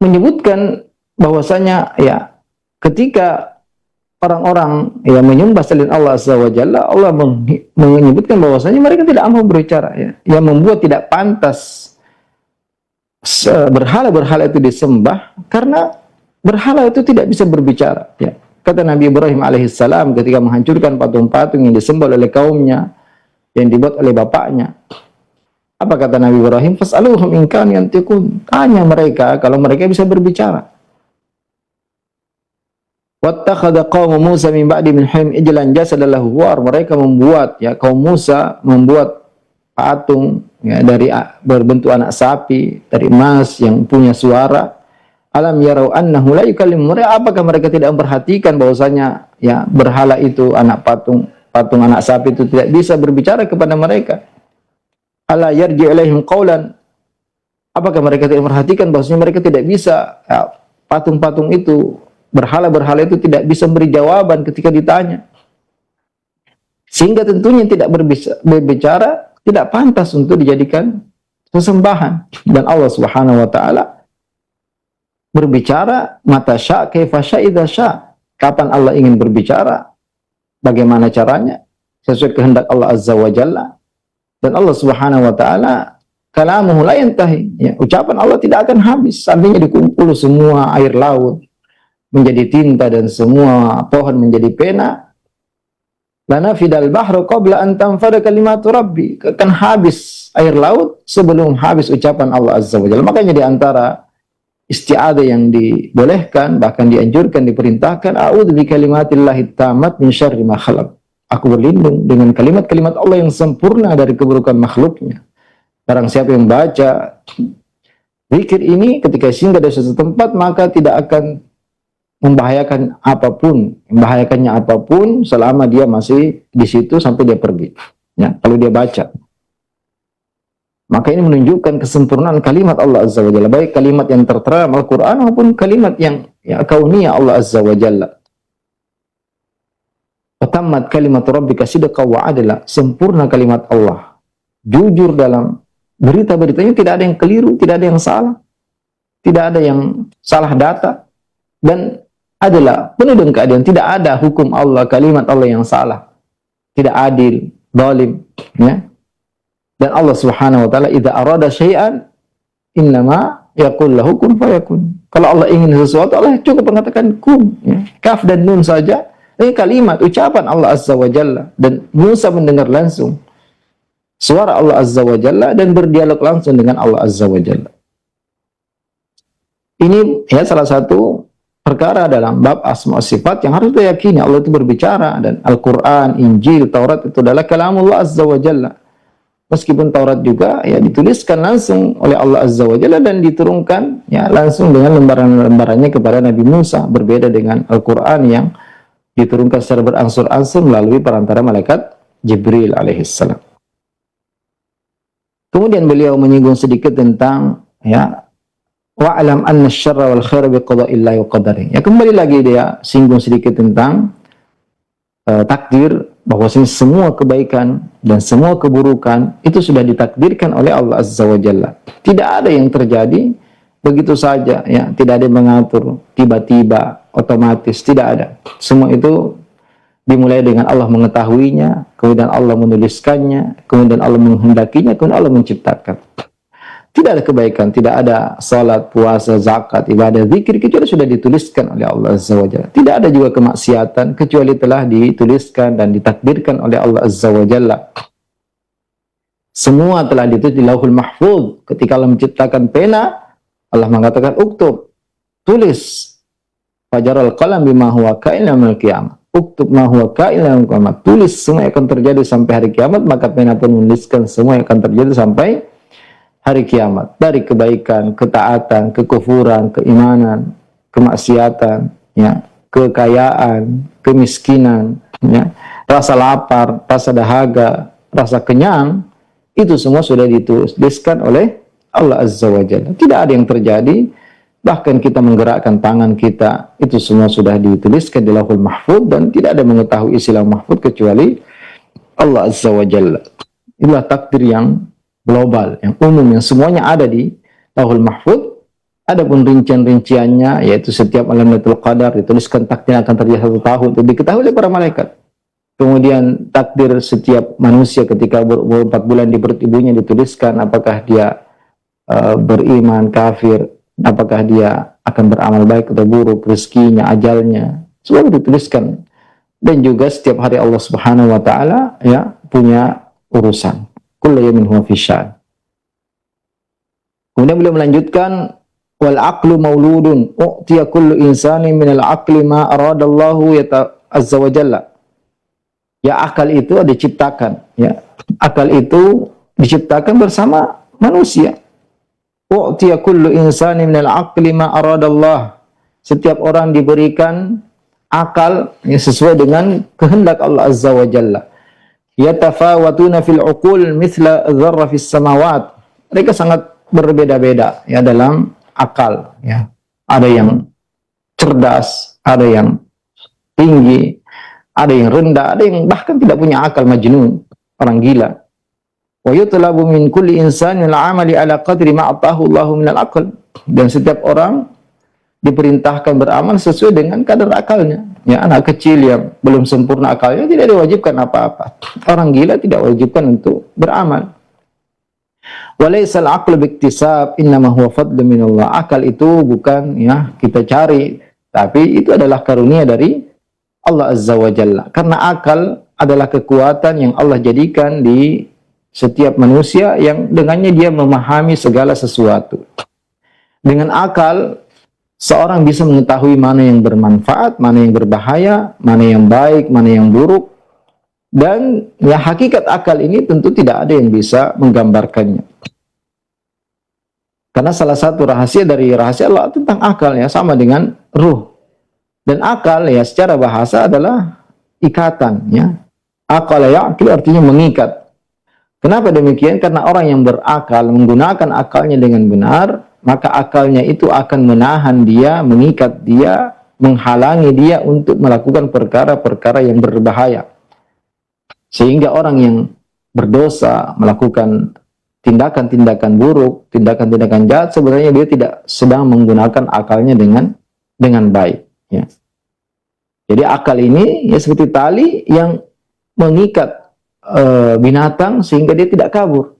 menyebutkan bahwasanya ya ketika orang-orang yang menyembah selain Allah Azza wa Jalla, Allah menyebutkan bahwasanya mereka tidak mampu berbicara ya. Yang membuat tidak pantas berhala-berhala itu disembah karena berhala itu tidak bisa berbicara ya. Kata Nabi Ibrahim alaihissalam ketika menghancurkan patung-patung yang disembah oleh kaumnya, yang dibuat oleh bapaknya. Apa kata Nabi Ibrahim? Fas'aluhum in kanu yantiqun. Tanya mereka kalau mereka bisa berbicara. Wattakhadha qaumu Musa min ba'di min hum ijlan jasadan lahu war. Mereka membuat ya kaum Musa membuat patung ya dari berbentuk anak sapi dari emas yang punya suara. Alam yarau annahu la yukallimu. Apakah mereka tidak memperhatikan bahwasanya ya berhala itu anak patung anak sapi itu tidak bisa berbicara kepada mereka? Ala yarji ilaihim qawlan. Apakah mereka tidak memperhatikan bahwasanya mereka tidak bisa ya, patung-patung itu, berhala-berhala itu tidak bisa memberi jawaban ketika ditanya. Sehingga tentunya tidak berbicara tidak pantas untuk dijadikan sesembahan. Dan Allah Subhanahu wa taala berbicara mata sya' kaifa sya' idza sya'. Kapan Allah ingin berbicara, bagaimana caranya, sesuai kehendak Allah Azza wa Jalla. Dan Allah Subhanahu wa taala kalamuhu la yantahi. Ya, ucapan Allah tidak akan habis. Artinya dikumpul semua air laut menjadi tinta dan semua pohon menjadi pena. Lana fidal bahru qabla an tanfada kalimatu rabbi. Akan habis air laut sebelum habis ucapan Allah Azza wa Jalla. Makanya di antara isti'adzah yang dibolehkan, bahkan dianjurkan, diperintahkan, a'udzu bikalimatillahi tammat min syarri ma khalaq. Aku berlindung dengan kalimat-kalimat Allah yang sempurna dari keburukan makhluknya. Barang siapa yang baca zikir ini ketika singgah dari suatu tempat, maka tidak akan membahayakan apapun, membahayakannya apapun selama dia masih di situ sampai dia pergi. Ya, kalau dia baca. Maka ini menunjukkan kesempurnaan kalimat Allah Azza wa Jalla, baik kalimat yang tertera dalam Al-Quran maupun kalimat yang ya, kauniyah Allah Azza wa Jalla. Watammat kalimat rabbika sidqa wa adla. Sempurna kalimat Allah, jujur dalam berita-beritanya, tidak ada yang keliru, tidak ada yang salah, tidak ada yang salah data, dan adalah penuh dengan keadilan. Tidak ada hukum Allah, kalimat Allah yang salah, tidak adil, zalim, ya. Dan Allah Subhanahu wa taala idza arada syai'an innama yaqul lahu kun fayakun. Kalau Allah ingin sesuatu, Allah cukup mengatakan kun, ya. Kaf dan nun saja. Ini kalimat ucapan Allah Azza wa Jalla, dan Musa mendengar langsung suara Allah Azza wa Jalla dan berdialog langsung dengan Allah Azza wa Jalla. Ini ya salah satu perkara dalam bab asma sifat yang harus diyakini. Allah itu berbicara, dan Al-Quran, Injil, Taurat itu adalah kalamullah Azza wa Jalla. Meskipun Taurat juga ya dituliskan langsung oleh Allah Azza wa Jalla dan diturunkan ya langsung dengan lembaran-lembarannya kepada Nabi Musa, berbeda dengan Al-Quran yang diturunkan secara berangsur-angsur melalui perantara malaikat Jibril alaihissalam. Kemudian beliau menyinggung sedikit tentang ya wa'lam anna asy-syarra wal khaira biqada'illahi wa qadarihi. Ya, kembali lagi dia singgung sedikit tentang takdir, bahwasanya semua kebaikan dan semua keburukan itu sudah ditakdirkan oleh Allah Azza wa Jalla. Tidak ada yang terjadi begitu saja, ya, tidak ada yang mengatur tiba-tiba otomatis, tidak ada. Semua itu dimulai dengan Allah mengetahuinya, kemudian Allah menuliskannya, kemudian Allah menghendakinya, kemudian Allah menciptakan. Tidak ada kebaikan, tidak ada salat, puasa, zakat, ibadah, zikir, kecuali sudah dituliskan oleh Allah Azza wa Jalla. Tidak ada juga kemaksiatan, kecuali telah dituliskan dan ditakdirkan oleh Allah Azza wa Jalla. Semua telah ditulis di Lauhul Mahfuz. Ketika Allah menciptakan pena, Allah mengatakan, uktub, tulis. Fajaral qalam bima huwa ka'in yaumil qiyamah. Uktub ma huwa ka'in yaumil qiyamah. Tulis semua yang akan terjadi sampai hari kiamat, maka pena pun menuliskan semua yang akan terjadi sampai hari kiamat, dari kebaikan, ketaatan, kekufuran, keimanan, kemaksiatan, ya, kekayaan, kemiskinan, ya, rasa lapar, rasa dahaga, rasa kenyang, itu semua sudah dituliskan oleh Allah Azza wa Jalla. Tidak ada yang terjadi, bahkan kita menggerakkan tangan kita, itu semua sudah dituliskan di Lauhul Mahfuz, dan tidak ada mengetahui isi Lauhul Mahfuz kecuali Allah Azza wa Jalla. Itulah takdir yang global, yang umum, yang semuanya ada di Lauhul Mahfuz. Adapun rincian-rinciannya, yaitu setiap malam Lailatul Qadar dituliskan takdir akan terjadi 1 tahun, itu diketahui oleh para malaikat. Kemudian takdir setiap manusia ketika berumur 4 bulan di perut ibunya dituliskan, apakah dia beriman, kafir, apakah dia akan beramal baik atau buruk, rezekinya, ajalnya, semua dituliskan. Dan juga setiap hari Allah Subhanahu wa taala, ya, punya urusan. Kullu yawmin huwa fi sya'an. Kemudian beliau melanjutkan, wal aqlu mauludun u'tiya kullu insani minal aqli ma aradallahu azza wa jalla. Ya, akal itu diciptakan, ya. Akal itu diciptakan bersama manusia. U'tiya kullu insani minal aqli ma aradallah. Setiap orang diberikan akal yang sesuai dengan kehendak Allah Azza wa Jalla. Yatafawatuna fil uqul mithla dzarra fis samawat. Mereka sangat berbeda-beda, ya, dalam akal, ya. Ada yang cerdas, ada yang tinggi, ada yang rendah, ada yang bahkan tidak punya akal, majnun, orang gila. Wa yutlabu min kulli insanin al-amali ala qadri ma atahu Allahu min al-aql. Dan setiap orang diperintahkan beramal sesuai dengan kadar akalnya. Ya, anak kecil yang belum sempurna akalnya tidak diwajibkan apa-apa. Orang gila tidak diwajibkan untuk beramal. Walaisal aqlu biktisab innama huwa fadlu minallah. Akal itu bukan, ya, kita cari, tapi itu adalah karunia dari Allah Azza wa Jalla. Karena akal adalah kekuatan yang Allah jadikan di setiap manusia yang dengannya dia memahami segala sesuatu. Dengan akal seorang bisa mengetahui mana yang bermanfaat, mana yang berbahaya, mana yang baik, mana yang buruk. Dan, ya, hakikat akal ini tentu tidak ada yang bisa menggambarkannya. Karena salah satu rahasia dari rahasia Allah tentang akal, ya, sama dengan ruh. Dan akal, ya, secara bahasa adalah ikatan, ya. Akal ya'qil artinya mengikat. Kenapa demikian? Karena orang yang berakal menggunakan akalnya dengan benar, maka akalnya itu akan menahan dia, mengikat dia, menghalangi dia untuk melakukan perkara-perkara yang berbahaya. Sehingga orang yang berdosa, melakukan tindakan-tindakan buruk, tindakan-tindakan jahat, sebenarnya dia tidak sedang menggunakan akalnya dengan baik, ya. Jadi akal ini, ya, seperti tali yang mengikat binatang sehingga dia tidak kabur.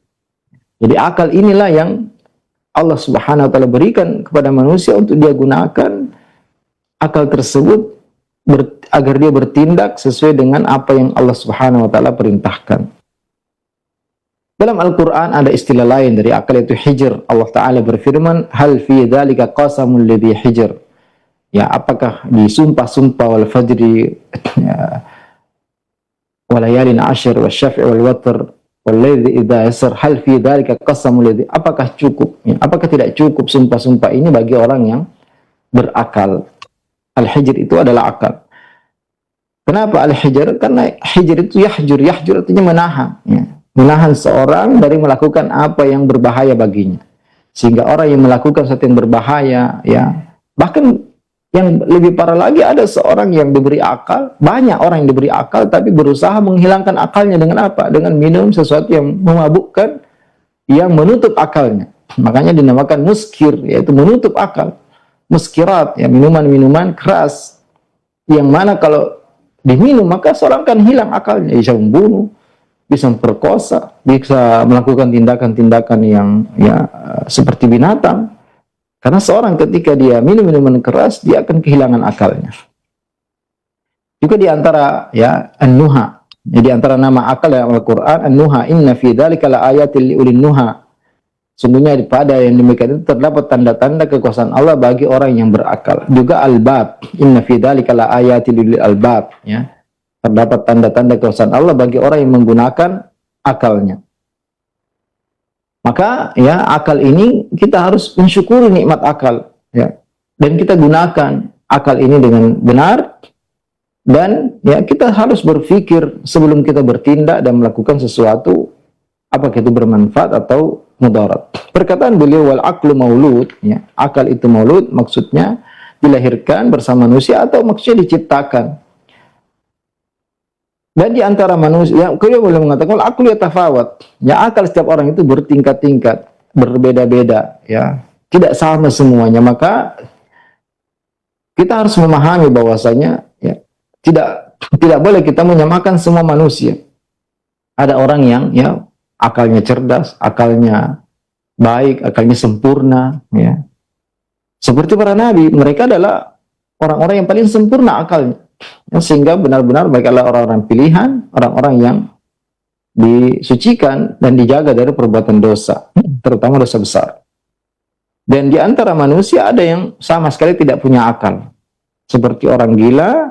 Jadi akal inilah yang Allah Subhanahu wa taala berikan kepada manusia untuk dia gunakan akal tersebut agar dia bertindak sesuai dengan apa yang Allah Subhanahu wa taala perintahkan. Dalam Al-Qur'an ada istilah lain dari akal, yaitu hijr. Allah taala berfirman, "Hal fi dzalika qasamul ladzi hijr." Ya, apakah di sumpah-sumpah wal fajri, ya, walayalin ashir wasyafi' wal watr wallaidzi idza yasr, hal fi dzalika qasamul ladzi, apakah cukup, ya, apakah tidak cukup sumpah-sumpah ini bagi orang yang berakal. Al-hijr itu adalah akal. Kenapa al-hijr? Karena hijr itu yahjur artinya menahan, ya. Menahan seorang dari melakukan apa yang berbahaya baginya. Sehingga orang yang melakukan sesuatu yang berbahaya, ya, bahkan yang lebih parah lagi, ada seorang yang diberi akal, banyak orang yang diberi akal tapi berusaha menghilangkan akalnya dengan apa? Dengan minum sesuatu yang memabukkan, yang menutup akalnya. Makanya dinamakan muskir, yaitu menutup akal. Muskirat, ya, minuman-minuman keras yang mana kalau diminum maka seorang kan hilang akalnya, bisa membunuh, bisa memperkosa, bisa melakukan tindakan-tindakan yang seperti binatang. Karena seorang ketika dia minum minuman keras, dia akan kehilangan akalnya. Juga di antara an-nuha, di antara nama akal dalam Al-Qur'an, an-nuha, inna fi dzalika laayatil liulin nuha. Sungguhnya pada yang demikian itu terdapat tanda-tanda kekuasaan Allah bagi orang yang berakal. Juga albab, inna fi dzalika laayatil lil albab, ya. Terdapat tanda-tanda kekuasaan Allah bagi orang yang menggunakan akalnya. Maka akal ini kita harus mensyukuri nikmat akal, ya. Dan kita gunakan akal ini dengan benar, dan kita harus berpikir sebelum kita bertindak dan melakukan sesuatu, apakah itu bermanfaat atau mudarat. Perkataan beliau, wal aqlu maulud, akal itu maulud, maksudnya dilahirkan bersama manusia atau maksudnya diciptakan. Dan di antara manusia, beliau boleh mengatakan akal yatafawat, akal setiap orang itu bertingkat-tingkat, berbeda-beda, tidak sama semuanya. Maka kita harus memahami bahwasanya tidak boleh kita menyamakan semua manusia. Ada orang yang akalnya cerdas, akalnya baik, akalnya sempurna, seperti para nabi, mereka adalah orang-orang yang paling sempurna akalnya. Sehingga benar-benar mereka adalah orang-orang pilihan, orang-orang yang disucikan dan dijaga dari perbuatan dosa, terutama dosa besar. Dan di antara manusia ada yang sama sekali tidak punya akal, seperti orang gila,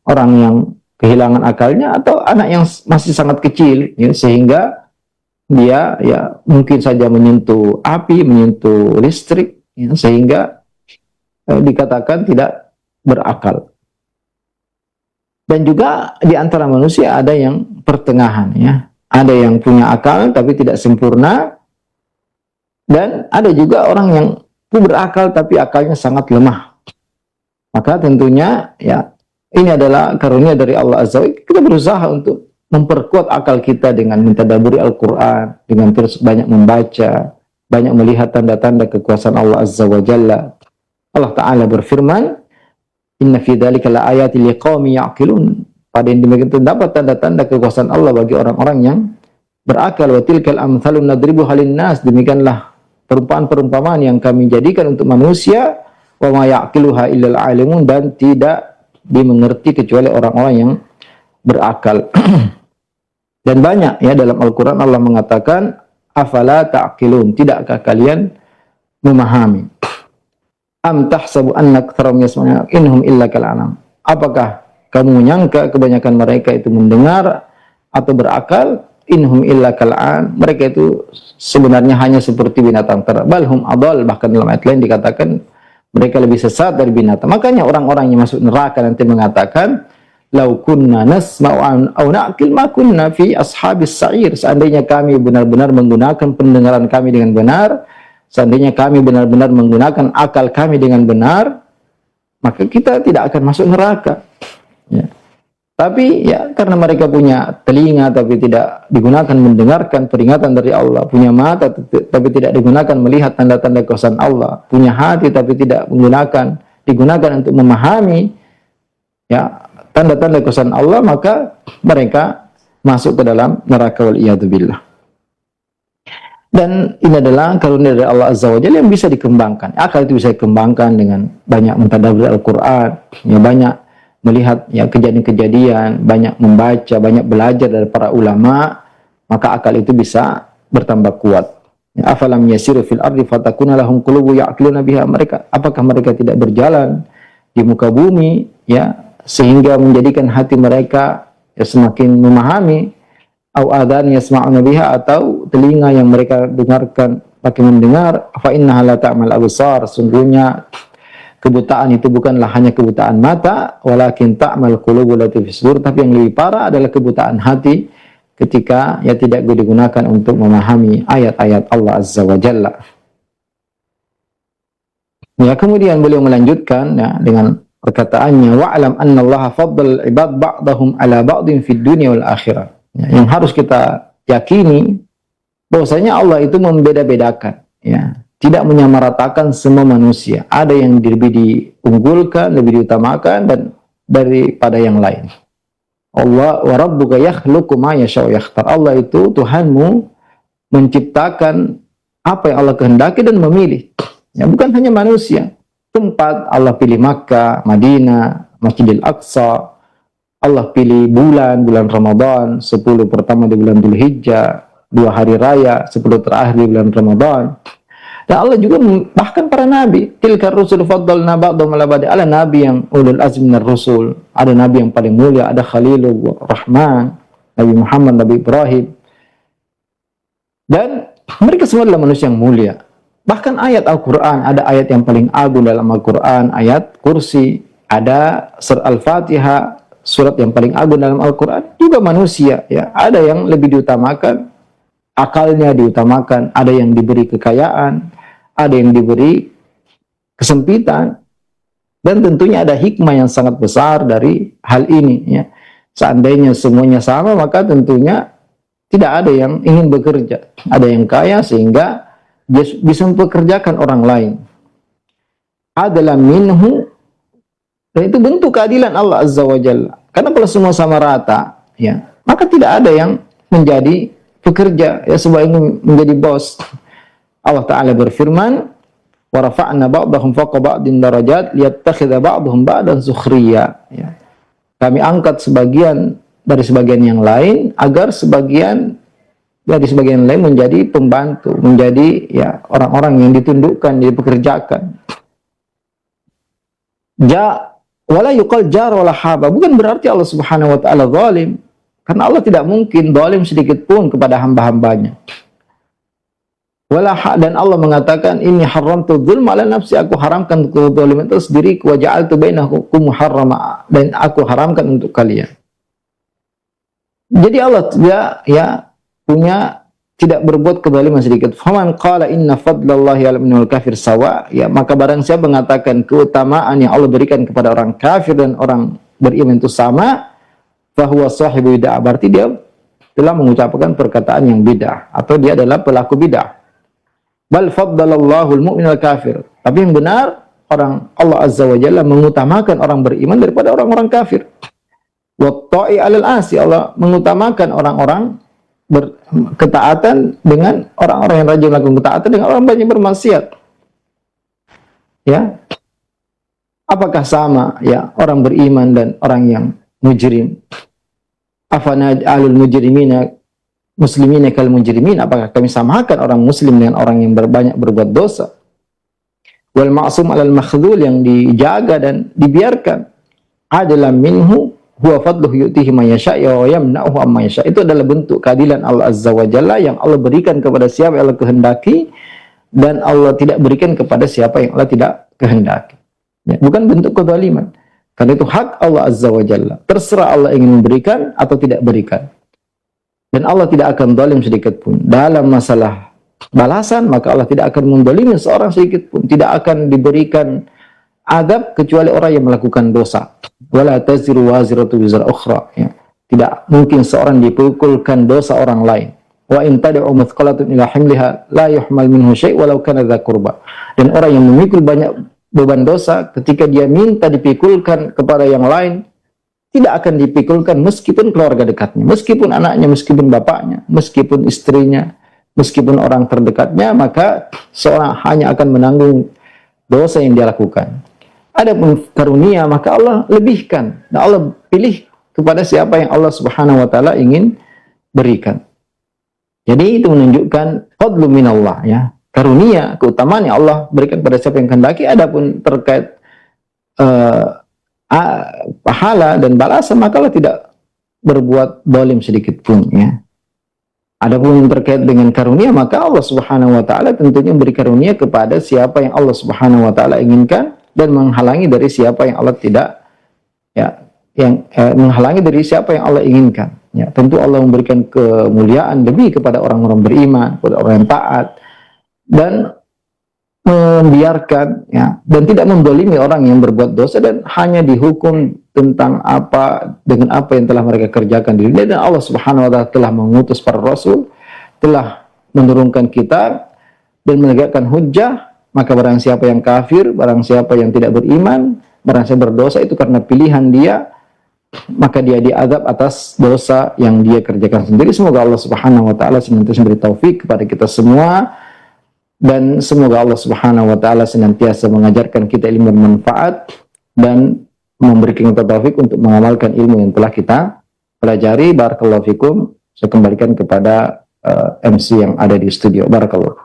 orang yang kehilangan akalnya, atau anak yang masih sangat kecil, sehingga dia mungkin saja menyentuh api, menyentuh listrik, sehingga dikatakan tidak berakal. Dan juga di antara manusia ada yang pertengahan, ada yang punya akal tapi tidak sempurna, dan ada juga orang yang berakal tapi akalnya sangat lemah. Maka tentunya ini adalah karunia dari Allah Azza wa Jalla. Kita berusaha untuk memperkuat akal kita dengan mentadabburi Al-Qur'an, dengan terus banyak membaca, banyak melihat tanda-tanda kekuasaan Allah Azza wa Jalla. Allah Ta'ala berfirman, inna fi dzalika laayatil liqaumin ya'qilun. Pada yang demikian terdapat tanda-tanda kekuasaan Allah bagi orang-orang yang berakal. Wa tilkal amthalun nadribuha lin-nas. Demikianlah perumpamaan-perumpamaan yang kami jadikan untuk manusia. Wa ma ya'qiluha illal 'alimun, dan tidak dimengerti kecuali orang-orang yang berakal. Dan banyak dalam Al-Qur'an Allah mengatakan, afala ta'qilun, tidakkah kalian memahami? Am tahsabu anna aktsarum yasma'una innahum illa kal anam. Apakah kamu menyangka kebanyakan mereka itu mendengar atau berakal? Innahum illa kal an. Mereka itu sebenarnya hanya seperti binatang ternak. Bal hum adall, bahkan dalam ayat lain dikatakan mereka lebih sesat dari binatang. Makanya orang-orang yang masuk neraka nanti mengatakan, lau kunna nasma'u aw na'qil ma kunna fi ashabis sa'ir. Seandainya kami benar-benar menggunakan pendengaran kami dengan benar, seandainya kami benar-benar menggunakan akal kami dengan benar, maka kita tidak akan masuk neraka. Tapi karena mereka punya telinga tapi tidak digunakan mendengarkan peringatan dari Allah, punya mata tapi tidak digunakan melihat tanda-tanda kekuasaan Allah, punya hati tapi tidak digunakan untuk memahami tanda-tanda kekuasaan Allah, maka mereka masuk ke dalam neraka, wal iyadu billah. Dan ini adalah karunia dari Allah Azza wa Jalla yang bisa dikembangkan. Akal itu bisa dikembangkan dengan banyak mentadabbur Al-Qur'an, banyak melihat kejadian-kejadian, banyak membaca, banyak belajar dari para ulama, maka akal itu bisa bertambah kuat. Afalam yasiru fil ardi fatakuna lahum qulubu ya'qiluna biha. Apakah mereka tidak berjalan di muka bumi sehingga menjadikan hati mereka semakin memahami, au adhan yasma'una biha, atau telinga yang mereka dengarkan pakai mendengar. Fa innaha la ta'mal absar. Sungguhnya kebutaan itu bukanlah hanya kebutaan mata, walakin ta'mal qulubu lati fis sudur, tapi yang lebih parah adalah kebutaan hati ketika tidak digunakan untuk memahami ayat-ayat Allah Azza wa Jalla. Ya, kemudian beliau melanjutkan ya, dengan perkataannya, wa'lam anna Allah faddal ibad ba'dahum ala ba'din fid dunya wal akhirah. Ya, yang harus kita yakini bahwasanya Allah itu membeda-bedakan, ya, tidak menyamaratakan semua manusia. Ada yang lebih diunggulkan, lebih diutamakan dan daripada yang lain. Allah wa rabbuka yakhluqu ma yasha'u yakhtar. Allah itu Tuhanmu menciptakan apa yang Allah kehendaki dan memilih. Ya, bukan hanya manusia. Tempat Allah pilih Makkah, Madinah, Masjidil Aqsa. Allah pilih bulan Ramadan, 10 pertama di bulan Dzulhijjah, 2 hari raya, 10 terakhir di bulan Ramadan. Dan Allah juga bahkan para nabi, tilkar rusul faddalna ba'dhum ala ba'd. Ada nabi yang ulul azmi minar rusul, ada nabi yang paling mulia, ada Khalilur Rahman, Nabi Muhammad, Nabi Ibrahim. Dan mereka semua adalah manusia yang mulia. Bahkan ayat Al-Quran, ada ayat yang paling agung dalam Al-Quran, ayat kursi, ada surat Al-Fatihah, surat yang paling agung dalam Al-Quran, juga manusia. Ya, ada yang lebih diutamakan, akalnya diutamakan, ada yang diberi kekayaan, ada yang diberi kesempitan, dan tentunya ada hikmah yang sangat besar dari hal ini. Ya. Seandainya semuanya sama, maka tentunya tidak ada yang ingin bekerja. Ada yang kaya sehingga dia bisa mempekerjakan orang lain. Adalah minhu, dan itu bentuk keadilan Allah Azza wa Jalla. Karena kalau semua sama rata, ya, maka tidak ada yang menjadi pekerja, ya, sebab ingin menjadi bos. Allah Ta'ala berfirman, wa rafa'na ba'dahum fawqa ba'din darajat liyattakhidha ba'dahum ba'dan sukhriya. Ya. Kami angkat sebagian dari sebagian yang lain agar sebagian dari sebagian lain menjadi pembantu, menjadi, ya, orang-orang yang ditundukkan, dipekerjakan. Wala yuqal jar wala haba. Bukan berarti Allah Subhanahu wa taala zalim, karena Allah tidak mungkin zalim sedikit pun kepada hamba-hambanya. Dan Allah mengatakan, inni haramtu dzulma ala nafsi, aku haramkan kezaliman itu sendiriku, wa ja'altu bainakum muharrama, dan aku haramkan untuk kalian. Jadi Allah tidak berbuat kezaliman sedikit. Faman qala inna fadlallahi 'ala minal kafir sawa, ya, maka barang siapa mengatakan keutamaan yang Allah berikan kepada orang kafir dan orang beriman itu sama, fahuwa sahibu bid'ah, berarti dia telah mengucapkan perkataan yang bid'ah, atau dia adalah pelaku bid'ah. Bal faddalallahu al-mu'min al-kafir. Tapi yang benar, orang Allah Azza wa Jalla mengutamakan orang beriman daripada orang-orang kafir. Wa ta'i 'alal 'asi, Allah mengutamakan orang-orang berketaatan dengan orang-orang yang rajin melakukan ketaatan dengan orang banyak bermaksiat. Ya, apakah sama, ya, orang beriman dan orang yang mujrim? Afanaj'alul mujrimina muslimina kal mujrimin, apakah kami samakan orang muslim dengan orang yang banyak berbuat dosa? Wal ma'sum 'alal makhdhul, yang dijaga dan dibiarkan, adalah minhu huwa fadluhu yu'tihi man yasha' wa yamna'uhu amma yasha'. Itu adalah bentuk keadilan Allah Azza wa Jalla yang Allah berikan kepada siapa yang Allah kehendaki, dan Allah tidak berikan kepada siapa yang Allah tidak kehendaki. Ya, bukan bentuk kezaliman. Karena itu hak Allah Azza wa Jalla. Terserah Allah ingin memberikan atau tidak berikan. Dan Allah tidak akan zalim sedikit pun. Dalam masalah balasan, maka Allah tidak akan menzalimi seorang sedikit pun. Tidak akan diberikan adab kecuali orang yang melakukan dosa. Wala taziru waziratu wizra ukhra. Ya. Tidak mungkin seorang dipukulkan dosa orang lain. Wa in tad'u muthqalatun ila himliha la yuhmal minhu syai' walau kana dza qurba. Dan orang yang memikul banyak beban dosa, ketika dia minta dipikulkan kepada yang lain, tidak akan dipikulkan meskipun keluarga dekatnya, meskipun anaknya, meskipun bapaknya, meskipun istrinya, meskipun orang terdekatnya, maka seorang hanya akan menanggung dosa yang dia lakukan. Adapun karunia, maka Allah lebihkan. Dan Allah pilih kepada siapa yang Allah Subhanahu wa taala ingin berikan. Jadi itu menunjukkan fadlu minallah, ya. Karunia, keutamaan yang Allah berikan pada siapa yang kehendaki. Adapun terkait pahala dan balasan, maka Allah tidak berbuat zalim sedikit pun, ya. Adapun yang terkait dengan karunia, maka Allah Subhanahu wa taala tentunya beri karunia kepada siapa yang Allah Subhanahu wa taala inginkan, dan menghalangi dari siapa yang Allah tidak, ya, menghalangi dari siapa yang Allah inginkan. Ya, tentu Allah memberikan kemuliaan lebih kepada orang-orang beriman, kepada orang yang taat, dan membiarkan ya dan tidak mendolimi orang yang berbuat dosa dan hanya dihukum tentang dengan apa yang telah mereka kerjakan di dunia. Dan Allah Subhanahu wa taala telah mengutus para rasul, telah menurunkan kitab dan menegakkan hujjah. Maka barang siapa yang kafir, barang siapa yang tidak beriman, barang siapa berdosa itu karena pilihan dia, maka dia diazab atas dosa yang dia kerjakan sendiri. Semoga Allah Subhanahu wa taala senantiasa memberi taufik kepada kita semua, dan semoga Allah Subhanahu wa taala senantiasa mengajarkan kita ilmu yang bermanfaat dan memberikan kita taufik untuk mengamalkan ilmu yang telah kita pelajari. Barakallahu fikum. Saya kembalikan kepada MC yang ada di studio. Barakallahu.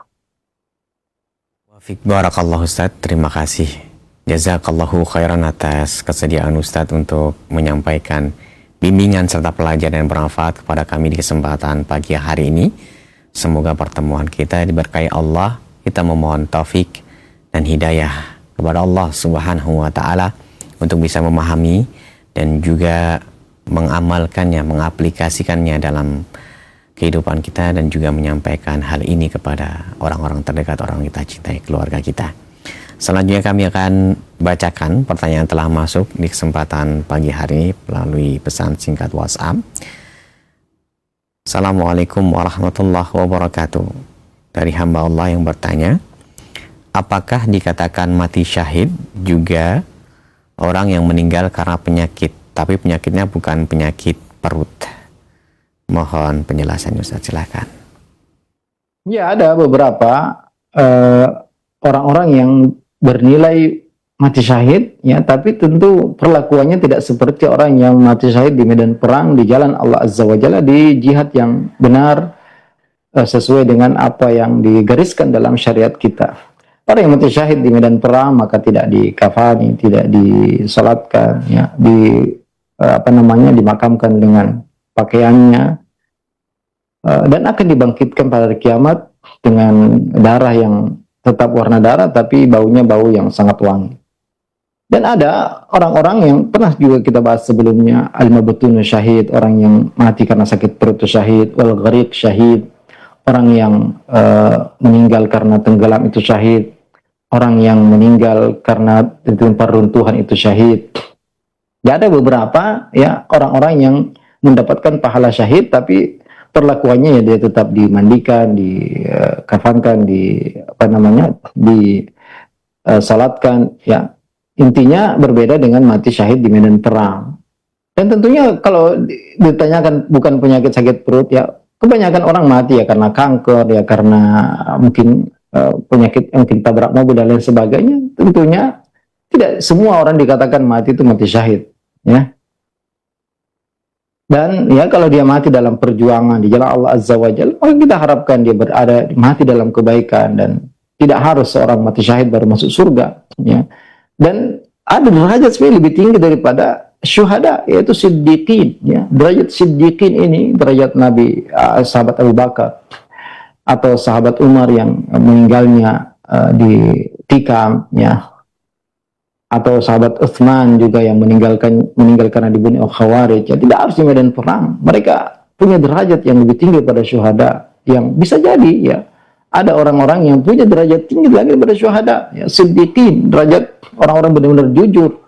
Barakallahu Ustaz, terima kasih. Jazakallahu khairan atas kesediaan Ustaz untuk menyampaikan bimbingan serta pelajaran yang bermanfaat kepada kami di kesempatan pagi hari ini. Semoga pertemuan kita diberkahi Allah. Kita memohon taufik dan hidayah kepada Allah Subhanahu wa taala untuk bisa memahami dan juga mengamalkannya, mengaplikasikannya dalam kehidupan kita, dan juga menyampaikan hal ini kepada orang-orang terdekat, orang kita cintai, keluarga kita. Selanjutnya kami akan bacakan pertanyaan telah masuk di kesempatan pagi hari ini melalui pesan singkat WhatsApp. Assalamualaikum warahmatullahi wabarakatuh. Dari hamba Allah yang bertanya, apakah dikatakan mati syahid juga orang yang meninggal karena penyakit, tapi penyakitnya bukan penyakit perut? Mohon penjelasan Ustaz, silakan. Ya, ada beberapa orang-orang yang bernilai mati syahid, ya, tapi tentu perlakuannya tidak seperti orang yang mati syahid di medan perang di jalan Allah Azza wa Jalla, di jihad yang benar sesuai dengan apa yang digariskan dalam syariat kita. Orang yang mati syahid di medan perang maka tidak dikafani, tidak disalatkan, ya, dimakamkan dengan pakaiannya, dan akan dibangkitkan pada hari kiamat dengan darah yang tetap warna darah tapi baunya bau yang sangat wangi. Dan ada orang-orang yang pernah juga kita bahas sebelumnya, al-mabtun syahid, orang yang mati karena sakit perut itu syahid, wal ghariq syahid, orang yang meninggal karena tenggelam itu syahid, orang yang meninggal karena tertimpa runtuhan itu syahid. Ya, ada beberapa ya orang-orang yang mendapatkan pahala syahid tapi perlakuannya ya dia tetap dimandikan, dikafankan, disalatkan, ya. Intinya berbeda dengan mati syahid di medan perang. Dan tentunya kalau ditanyakan bukan penyakit sakit perut, ya kebanyakan orang mati ya karena kanker, ya karena mungkin penyakit mungkin tabrak mobil dan lain sebagainya. Tentunya tidak semua orang dikatakan mati itu mati syahid, ya. Dan ya kalau dia mati dalam perjuangan di jalan Allah Azza wa Jalla, maka kita harapkan dia mati dalam kebaikan, dan tidak harus seorang mati syahid baru masuk surga, ya. Dan ada derajat sebenarnya lebih tinggi daripada syuhada, yaitu siddiqin, ya. Derajat siddiqin ini derajat Nabi, sahabat Abu Bakar atau sahabat Umar yang meninggalnya ditikam, ya. Atau sahabat Utsman juga yang meninggal karena dibunuh Khawarij, ya, tidak harus di medan perang. Mereka punya derajat yang lebih tinggi pada syuhada, yang bisa jadi ya ada orang-orang yang punya derajat tinggi lagi daripada syuhada, ya, siddiqin, derajat orang-orang benar-benar jujur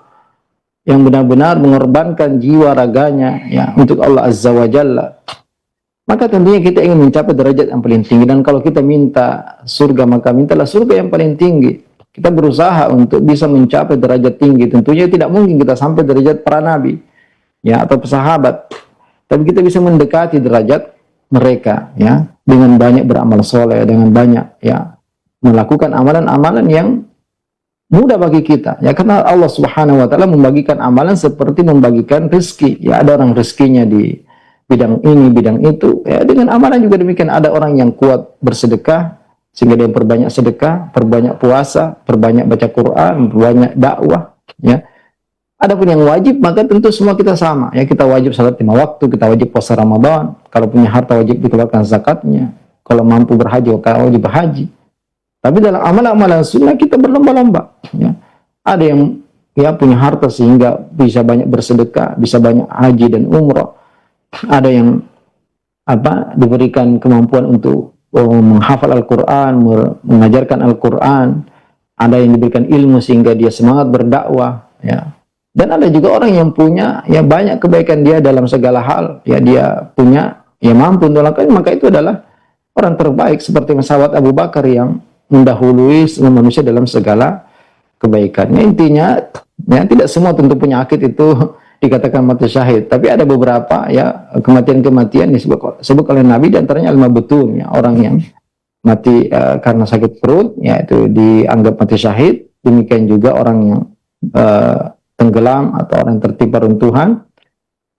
yang benar-benar mengorbankan jiwa raganya, ya, untuk Allah Azza wa Jalla. Maka tentunya kita ingin mencapai derajat yang paling tinggi, dan kalau kita minta surga maka mintalah surga yang paling tinggi. Kita berusaha untuk bisa mencapai derajat tinggi. Tentunya tidak mungkin kita sampai derajat para nabi, ya, atau sahabat, tapi kita bisa mendekati derajat mereka, ya, dengan banyak beramal soleh, dengan banyak, ya, melakukan amalan-amalan yang mudah bagi kita, ya, karena Allah Subhanahu wa taala membagikan amalan seperti membagikan rezeki, ya. Ada orang rezekinya di bidang ini, bidang itu, ya, dengan amalan juga demikian. Ada orang yang kuat bersedekah sehingga dia perbanyak sedekah, perbanyak puasa, perbanyak baca Quran, perbanyak dakwah, ya. Adapun yang wajib maka tentu semua kita sama, ya. Kita wajib salat 5 waktu, kita wajib puasa Ramadan, kalau punya harta wajib dikeluarkan zakatnya, kalau mampu berhaji maka wajib berhaji. Tapi dalam amalan-amalan sunnah kita berlomba-lomba, ya. Ada yang, ya, punya harta sehingga bisa banyak bersedekah, bisa banyak haji dan umrah. Ada yang diberikan kemampuan untuk menghafal Al-Quran, mengajarkan Al-Quran, ada yang diberikan ilmu sehingga dia semangat berdakwah, ya. Dan ada juga orang yang punya ya banyak kebaikan dia dalam segala hal, ya dia punya ya mampu untuk melakukan, maka itu adalah orang terbaik seperti sahabat Abu Bakar yang mendahului semua manusia dalam segala kebaikannya. Intinya ya tidak semua tentu penyakit itu dikatakan mati syahid, tapi ada beberapa ya kematian-kematian disebut oleh Nabi, di antaranya al-mabtun, ya orang yang mati karena sakit perut, ya itu dianggap mati syahid. Demikian juga orang yang tenggelam atau orang yang tertimpa runtuhan,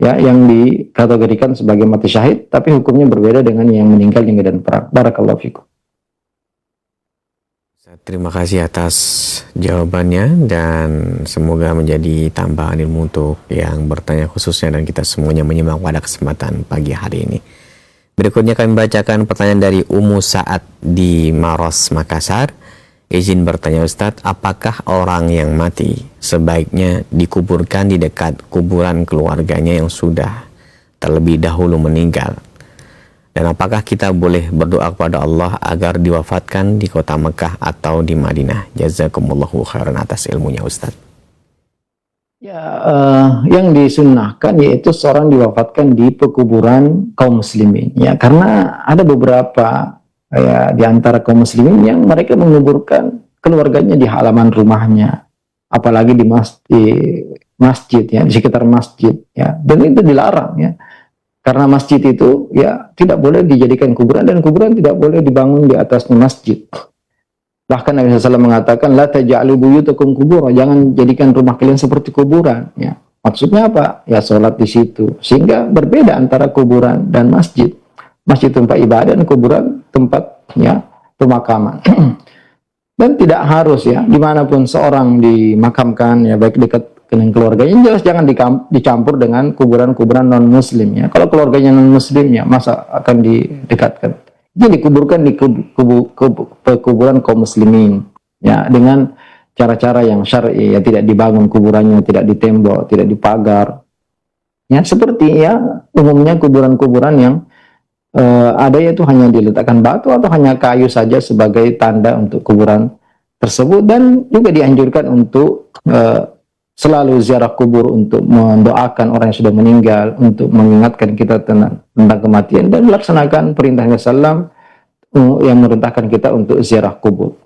ya yang dikategorikan sebagai mati syahid, tapi hukumnya berbeda dengan yang meninggal di medan perang. Barakallahu fikum. Terima kasih atas jawabannya dan semoga menjadi tambahan ilmu untuk yang bertanya khususnya dan kita semuanya menyimak pada kesempatan pagi hari ini. Berikutnya kami bacakan pertanyaan dari Ummu Sa'ad di Maros, Makassar. Izin bertanya Ustadz, apakah orang yang mati sebaiknya dikuburkan di dekat kuburan keluarganya yang sudah terlebih dahulu meninggal? Dan apakah kita boleh berdoa kepada Allah agar diwafatkan di kota Mekah atau di Madinah? Jazakumullahu khairan atas ilmunya Ustadz. Ya, yang disunnahkan yaitu seorang diwafatkan di pekuburan kaum muslimin. Ya, karena ada beberapa ya di antara kaum muslimin yang mereka menguburkan keluarganya di halaman rumahnya, apalagi di masjid ya, di sekitar masjid ya. Dan itu dilarang ya. Karena masjid itu ya tidak boleh dijadikan kuburan, dan kuburan tidak boleh dibangun di atasnya masjid. Bahkan Nabi SAW mengatakan la taj'alu buyutakum kubura, jangan jadikan rumah kalian seperti kuburan ya. Maksudnya apa? Ya sholat di situ. Sehingga berbeda antara kuburan dan masjid. Masjid tempat ibadah dan kuburan tempat ya pemakaman. Dan tidak harus ya dimanapun seorang dimakamkan ya, baik dekat dengan keluarganya, jelas jangan dicampur dengan kuburan-kuburan non muslim ya. Kalau keluarganya non muslim ya masa akan didekatkan. Jadi dikuburkan di kuburan kaum muslimin ya, dengan cara-cara yang syar'i ya, tidak dibangun kuburannya, tidak ditembok, tidak dipagar. Ya seperti ya umumnya kuburan-kuburan yang ada yaitu hanya diletakkan batu atau hanya kayu saja sebagai tanda untuk kuburan tersebut. Dan juga dianjurkan untuk selalu ziarah kubur untuk mendoakan orang yang sudah meninggal, untuk mengingatkan kita tentang kematian, dan melaksanakan perintah Rasulullah yang memerintahkan kita untuk ziarah kubur.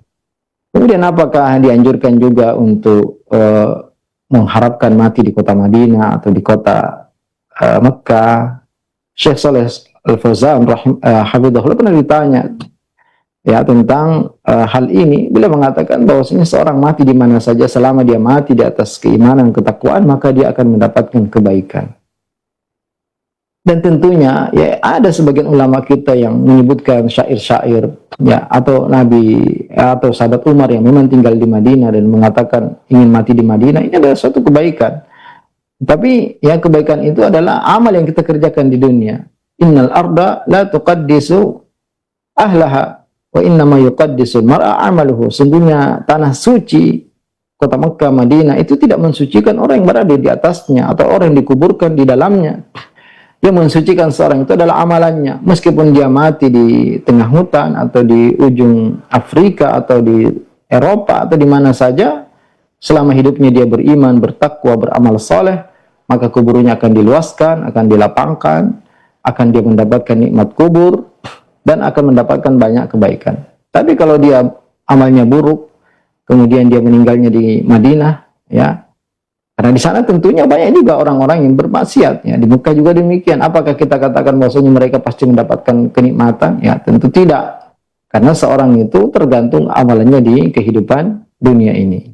Kemudian apakah dianjurkan juga untuk mengharapkan mati di kota Madinah atau di kota Mekah? Syekh Saleh Al-Fauzan hafizahullah pernah ditanya ya tentang hal ini. Beliau mengatakan bahwasanya seorang mati di mana saja selama dia mati di atas keimanan, ketakwaan, maka dia akan mendapatkan kebaikan. Dan tentunya ya ada sebagian ulama kita yang menyebutkan syair-syair ya, atau Nabi atau sahabat Umar yang memang tinggal di Madinah dan mengatakan ingin mati di Madinah. Ini adalah suatu kebaikan. Tapi ya kebaikan itu adalah amal yang kita kerjakan di dunia. Innal arda la tuqaddisu ahlaha wa innama yuqaddisul mar'a amaluhu. Sungguhnya tanah suci kota Mekah, Madinah itu tidak mensucikan orang yang berada di atasnya atau orang yang dikuburkan di dalamnya. Yang mensucikan seorang itu adalah amalannya. Meskipun dia mati di tengah hutan atau di ujung Afrika atau di Eropa atau di mana saja, selama hidupnya dia beriman, bertakwa, beramal soleh, maka kuburnya akan diluaskan, akan dilapangkan, akan dia mendapatkan nikmat kubur, dan akan mendapatkan banyak kebaikan. Tapi kalau dia amalnya buruk, kemudian dia meninggalnya di Madinah, ya, karena di sana tentunya banyak juga orang-orang yang bermaksiat, ya. Di Mekah juga demikian. Apakah kita katakan bahwasanya mereka pasti mendapatkan kenikmatan? Ya, tentu tidak. Karena seorang itu tergantung amalannya di kehidupan dunia ini.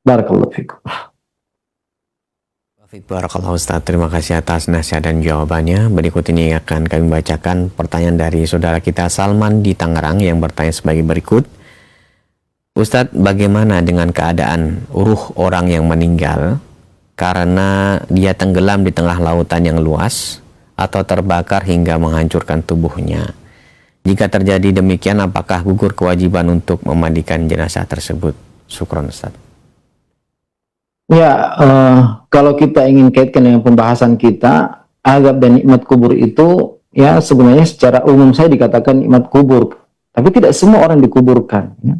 Barakallahu fikum. Barakallahu Ustaz, terima kasih atas nasihat dan jawabannya. Berikut ini akan kami bacakan pertanyaan dari saudara kita Salman di Tangerang yang bertanya sebagai berikut. Ustadz, bagaimana dengan keadaan ruh orang yang meninggal karena dia tenggelam di tengah lautan yang luas atau terbakar hingga menghancurkan tubuhnya? Jika terjadi demikian, apakah gugur kewajiban untuk memandikan jenazah tersebut? Syukron Ustadz. Ya, kalau kita ingin kaitkan dengan pembahasan kita, azab dan nikmat kubur itu ya sebenarnya secara umum saya dikatakan nikmat kubur, tapi tidak semua orang dikuburkan. Ya.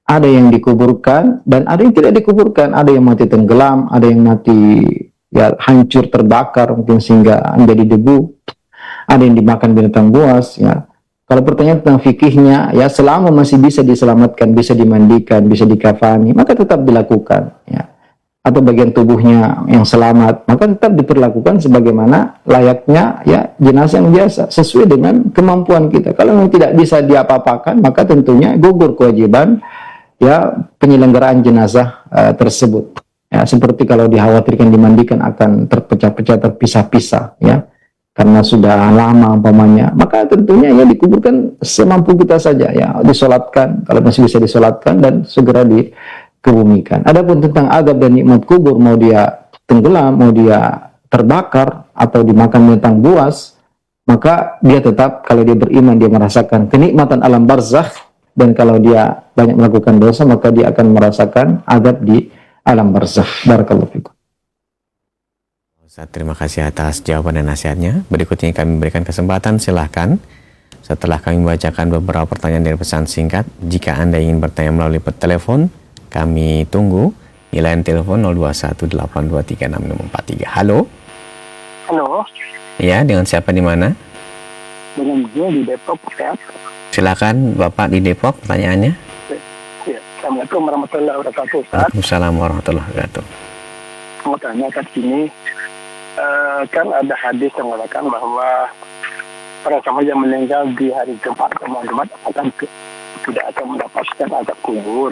ada yang dikuburkan dan ada yang tidak dikuburkan, ada yang mati tenggelam, ada yang mati ya hancur terbakar mungkin sehingga menjadi debu, ada yang dimakan binatang buas ya. Kalau pertanyaan tentang fikihnya ya, selama masih bisa diselamatkan, bisa dimandikan, bisa dikafani, maka tetap dilakukan ya. Atau bagian tubuhnya yang selamat, maka tetap diperlakukan sebagaimana layaknya ya jenazah yang biasa, sesuai dengan kemampuan kita. Kalau memang tidak bisa diapa-apakan, maka tentunya gugur kewajiban ya penyelenggaraan jenazah tersebut. Ya, seperti kalau dikhawatirkan dimandikan akan terpecah-pecah, terpisah-pisah ya, karena sudah lama umpamanya, maka tentunya ya dikuburkan semampu kita saja ya, disolatkan kalau masih bisa disolatkan dan segera dikebumikan. Adapun tentang adab dan nikmat kubur, mau dia tenggelam, mau dia terbakar atau dimakan binatang buas, maka dia tetap, kalau dia beriman, dia merasakan kenikmatan alam barzakh, dan kalau dia banyak melakukan dosa, maka dia akan merasakan adab di alam barzakh. Barakallahu fikum. Ustaz, terima kasih atas jawaban dan nasihatnya. Berikutnya kami berikan kesempatan, silahkan. Setelah kami membacakan beberapa pertanyaan dari pesan singkat, jika Anda ingin bertanya melalui telepon, kami tunggu di line telepon 0218236643. Halo? Halo, Ya, dengan siapa di mana? dengan gue di Depok, sehat. Silakan Bapak di Depok, pertanyaannya. Ya, Assalamualaikum warahmatullahi wabarakatuh, Ustaz. Waalaikumsalam warahmatullahi wabarakatuh. Mau tanya kan sini, kan ada hadis yang mengatakan bahwa para sahabat yang meninggal di hari Jumat atau malam Jumat tidak akan mendapatkan azab kubur.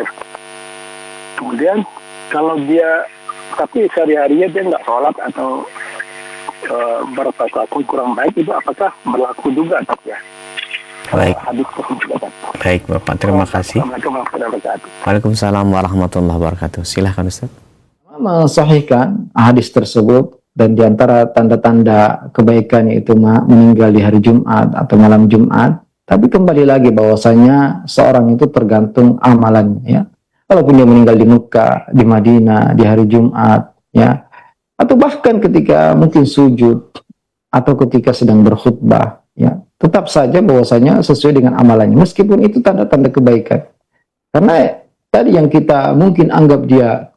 Kemudian kalau dia, tapi sehari-harinya dia nggak sholat atau berperilaku kurang baik, itu apakah berlaku juga ya? Baik, Hadis tersebut. baik Bapak, terima kasih. Assalamualaikum warahmatullahi wabarakatuh. Waalaikumsalam warahmatullahi wabarakatuh. Silahkan Ustaz. Mensahihkan hadis tersebut, dan diantara tanda-tanda kebaikan yaitu meninggal di hari Jumat atau malam Jumat. Tapi kembali lagi bahwasanya seorang itu tergantung amalannya ya. Walaupun dia meninggal di Mekah, di Madinah, di hari Jumat ya, atau bahkan ketika mungkin sujud atau ketika sedang berkhutbah ya, tetap saja bahwasanya sesuai dengan amalannya, meskipun itu tanda-tanda kebaikan. Karena tadi yang kita mungkin anggap dia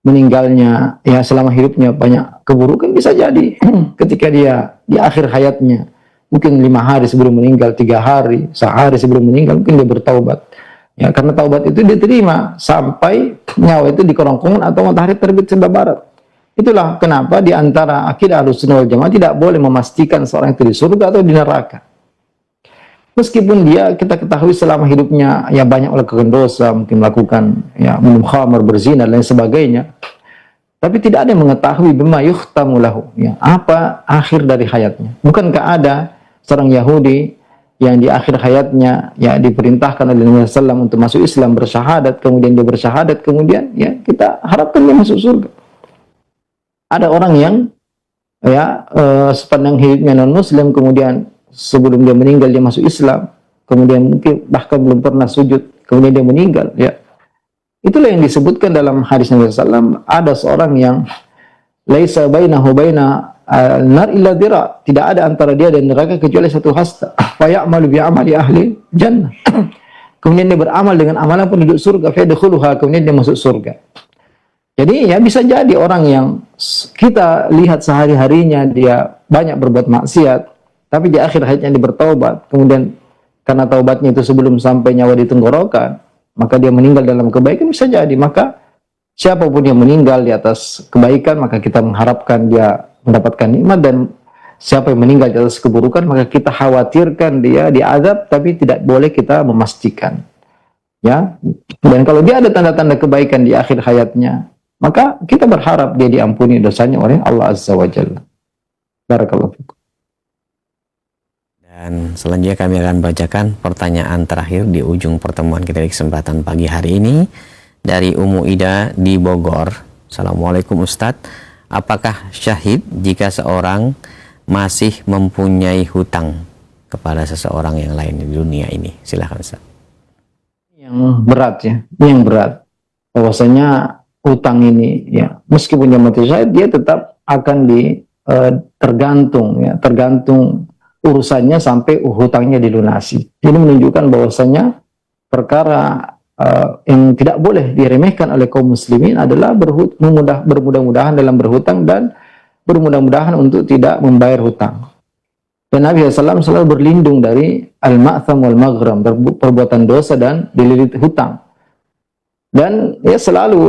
meninggalnya ya selama hidupnya banyak keburukan, bisa jadi ketika dia di akhir hayatnya mungkin 5 hari sebelum meninggal, 3 hari, sehari sebelum meninggal, mungkin dia bertaubat ya, karena taubat itu diterima sampai nyawa itu di kerongkongan atau matahari terbit sebelah barat. Itulah kenapa di antara akidah Ahlussunnah wal Jamaah tidak boleh memastikan seorang itu di surga atau di neraka. Meskipun dia, kita ketahui selama hidupnya ya banyak melakukan dosa, mungkin melakukan ya minum khamar, berzina dan lain sebagainya, tapi tidak ada yang mengetahui bima yuhtamu lahu ya, apa akhir dari hayatnya. Bukankah ada seorang Yahudi yang di akhir hayatnya ya diperintahkan oleh Nabi SAW untuk masuk Islam, bersyahadat, kemudian dia bersyahadat, kemudian ya kita harapkan dia masuk surga. Ada orang yang ya sepanjang hidupnya non muslim, kemudian sebelum dia meninggal dia masuk Islam, kemudian mungkin bahkan belum pernah sujud, kemudian dia meninggal ya. Itulah yang disebutkan dalam hadis Nabi SAW, ada seorang yang laisa bainahu baina nar illa dira, tidak ada antara dia dan neraka kecuali satu hasta, fa ya'malu bi amali ahli jannah. Kemudian dia beramal dengan amalan penduduk surga, fa yadkhuluha, kemudian dia masuk surga. Jadi ya bisa jadi orang yang kita lihat sehari-harinya dia banyak berbuat maksiat, tapi di akhir hayatnya dia bertaubat, kemudian karena taubatnya itu sebelum sampai nyawa di tenggorokan, maka dia meninggal dalam kebaikan, bisa jadi. Maka siapapun yang meninggal di atas kebaikan, maka kita mengharapkan dia mendapatkan nikmat, dan siapa yang meninggal di atas keburukan, maka kita khawatirkan dia diazab, tapi tidak boleh kita memastikan. Ya. Dan kalau dia ada tanda-tanda kebaikan di akhir hayatnya, maka kita berharap dia diampuni dosanya oleh Allah Azza wa Jalla. Barakallahu fikum. Dan selanjutnya kami akan bacakan pertanyaan terakhir di ujung pertemuan kita di kesempatan pagi hari ini dari Ummu Ida di Bogor. Assalamualaikum Ustadz, apakah syahid jika seorang masih mempunyai hutang kepada seseorang yang lain di dunia ini? Silahkan Ustadz. Yang berat ya, ini yang berat. Bahwasanya hutang ini ya, meskipun dia mati syahid, dia tetap akan tergantung urusannya sampai hutangnya dilunasi. Ini menunjukkan bahwasanya perkara yang tidak boleh diremehkan oleh kaum muslimin adalah bermudah-mudahan dalam berhutang dan bermudah-mudahan untuk tidak membayar hutang. Dan Nabi SAW selalu berlindung dari al-ma'tham wal maghram, perbuatan dosa dan dililit hutang. Dan ya selalu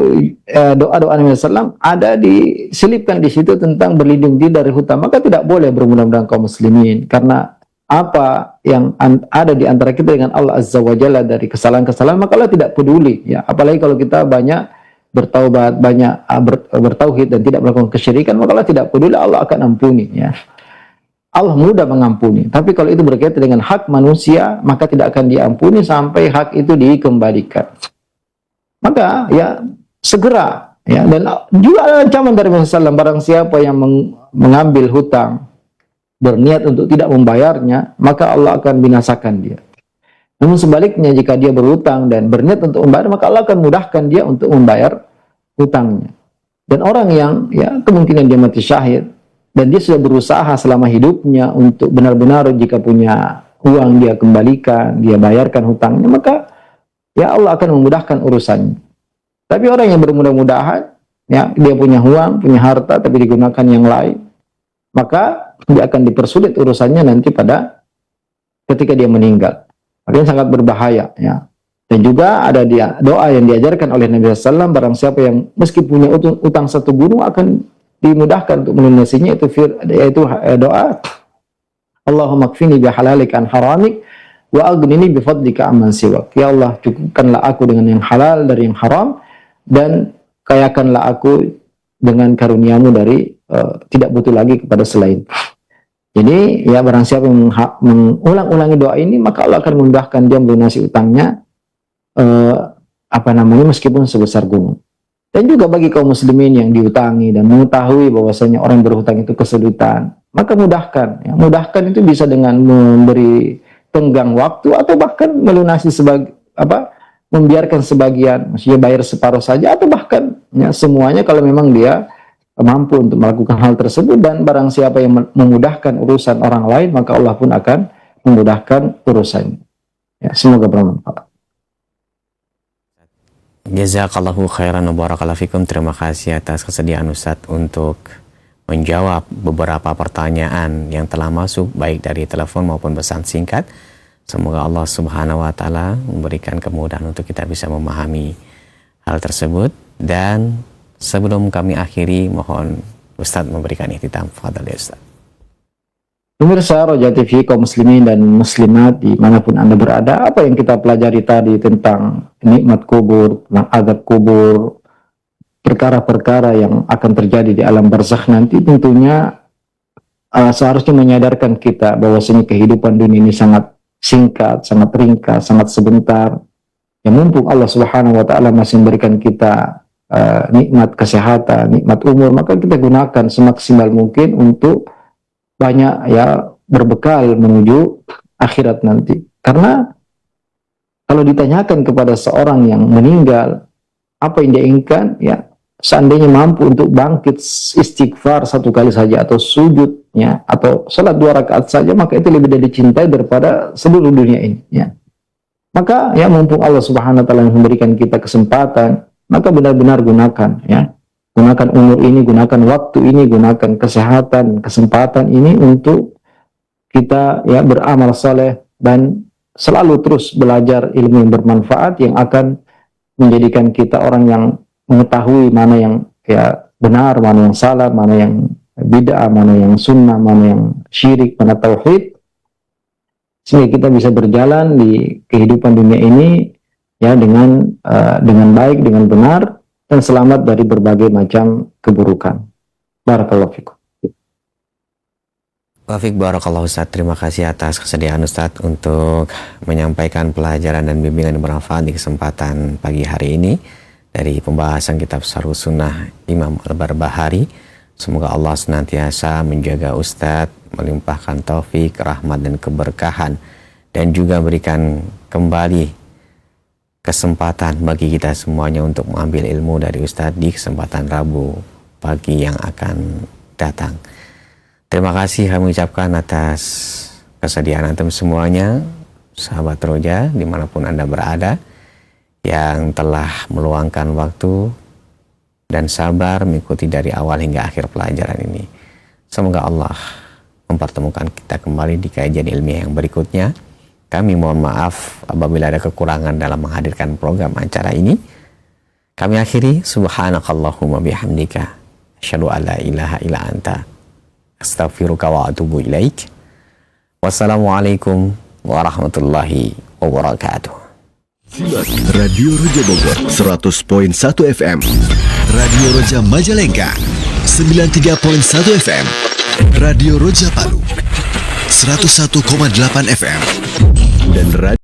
doa-doa Nabi SAW ada diselipkan di situ tentang berlindung diri dari hutang. Maka tidak boleh bermudah-mudahan kaum muslimin, karena apa yang ada di antara kita dengan Allah Azza wa Jalla dari kesalahan-kesalahan, maka Allah tidak peduli. Ya, apalagi kalau kita banyak bertaubat, banyak bertauhid dan tidak melakukan kesyirikan, maka Allah tidak peduli, Allah akan ampuni. Ya. Allah mudah mengampuni. Tapi kalau itu berkaitan dengan hak manusia, maka tidak akan diampuni sampai hak itu dikembalikan. Maka ya segera, ya. Dan juga ada ancaman dari Rasulullah SAW, barang siapa yang mengambil hutang berniat untuk tidak membayarnya, maka Allah akan binasakan dia. Namun sebaliknya, jika dia berhutang dan berniat untuk membayar, maka Allah akan mudahkan dia untuk membayar hutangnya. Dan orang yang ya kemungkinan dia mati syahid dan dia sudah berusaha selama hidupnya untuk benar-benar jika punya uang dia kembalikan, dia bayarkan hutangnya, maka ya Allah akan memudahkan urusannya. Tapi orang yang bermudah-mudahan, ya dia punya uang, punya harta, tapi digunakan yang lain, maka dia akan dipersulit urusannya nanti pada ketika dia meninggal. Makanya sangat berbahaya. Ya. Dan juga ada doa yang diajarkan oleh Nabi SAW, barang siapa yang meski punya utang satu gunung akan dimudahkan untuk melunasinya, yaitu doa Allahumma kfini bihalalika an haramik wa aghnini bifadlika amman siwak. Ya Allah, cukupkanlah aku dengan yang halal dari yang haram, dan kayakanlah aku dengan karuniamu dari tidak butuh lagi kepada selain. Jadi ya barang siapa yang mengulang-ulangi doa ini, maka Allah akan memudahkan dia melunasi utangnya meskipun sebesar gunung. Dan juga bagi kaum muslimin yang diutangi dan mengetahui bahwasanya orang yang berhutang itu kesulitan, maka mudahkan. Ya. Mudahkan itu bisa dengan memberi tenggang waktu atau bahkan melunasi membiarkan sebagian, maksudnya bayar separuh saja, atau bahkan ya, semuanya kalau memang dia mampu untuk melakukan hal tersebut. Dan barang siapa yang memudahkan urusan orang lain, maka Allah pun akan memudahkan urusannya. Ya, semoga bermanfaat. Jazakallahu khairan wa barakallahu fikum. Terima kasih atas kesediaan Ustadz untuk menjawab beberapa pertanyaan yang telah masuk baik dari telepon maupun pesan singkat. Semoga Allah Subhanahu wa taala memberikan kemudahan untuk kita bisa memahami hal tersebut. Dan sebelum kami akhiri, mohon Ustadz memberikan ihtitam. Fadhal ya Ustadz. Pemirsa Roja TV, kaum muslimin dan muslimat dimanapun Anda berada, apa yang kita pelajari tadi tentang nikmat kubur, tentang azab kubur, perkara-perkara yang akan terjadi di alam barzakh nanti, tentunya seharusnya menyadarkan kita bahwasanya kehidupan dunia ini sangat singkat, sangat ringkas, sangat sebentar. Yang mumpung Allah Subhanahu wa taala masih memberikan kita nikmat kesehatan, nikmat umur, maka kita gunakan semaksimal mungkin untuk banyak ya berbekal menuju akhirat nanti. Karena kalau ditanyakan kepada seorang yang meninggal apa yang dia inginkan, ya seandainya mampu untuk bangkit istighfar satu kali saja, atau sujudnya, atau salat 2 rakaat saja, maka itu lebih dicintai daripada seluruh dunia ini. Ya. Maka ya mumpung Allah Subhanahu wa taala memberikan kita kesempatan, maka benar-benar gunakan, ya. Gunakan umur ini, gunakan waktu ini, gunakan kesehatan, kesempatan ini untuk kita ya beramal saleh dan selalu terus belajar ilmu yang bermanfaat yang akan menjadikan kita orang yang mengetahui mana yang ya benar, mana yang salah, mana yang bid'ah, mana yang sunnah, mana yang syirik, mana tauhid, sehingga kita bisa berjalan di kehidupan dunia ini ya dengan baik, dengan benar, dan selamat dari berbagai macam keburukan. Barakallahu fikum. Wafik barakallahu Ustadz. Terima kasih atas kesediaan Ustadz untuk menyampaikan pelajaran dan bimbingan yang bermanfaat di kesempatan pagi hari ini dari pembahasan kitab Syarhus Sunnah Imam Al-Barbahari. Semoga Allah senantiasa menjaga Ustadz, melimpahkan taufik, rahmat dan keberkahan, dan juga berikan kembali kesempatan bagi kita semuanya untuk mengambil ilmu dari Ustadz di kesempatan Rabu pagi yang akan datang. Terima kasih kami ucapkan atas kesediaan antum semuanya, sahabat Roja dimanapun Anda berada, yang telah meluangkan waktu dan sabar mengikuti dari awal hingga akhir pelajaran ini. Semoga Allah mempertemukan kita kembali di kajian ilmiah yang berikutnya. Kami mohon maaf apabila ada kekurangan dalam menghadirkan program acara ini. Kami akhiri, subhanakallahumma bihamdika, asyhadu an la ilaha illa anta, astaghfiruka wa atubu ilaik. Wassalamualaikum warahmatullahi wabarakatuh. Radio Roja Bogor 100.1 FM, Radio Roja Majalengka 93.1 FM, Radio Roja Palu 101,8 FM, dan Radio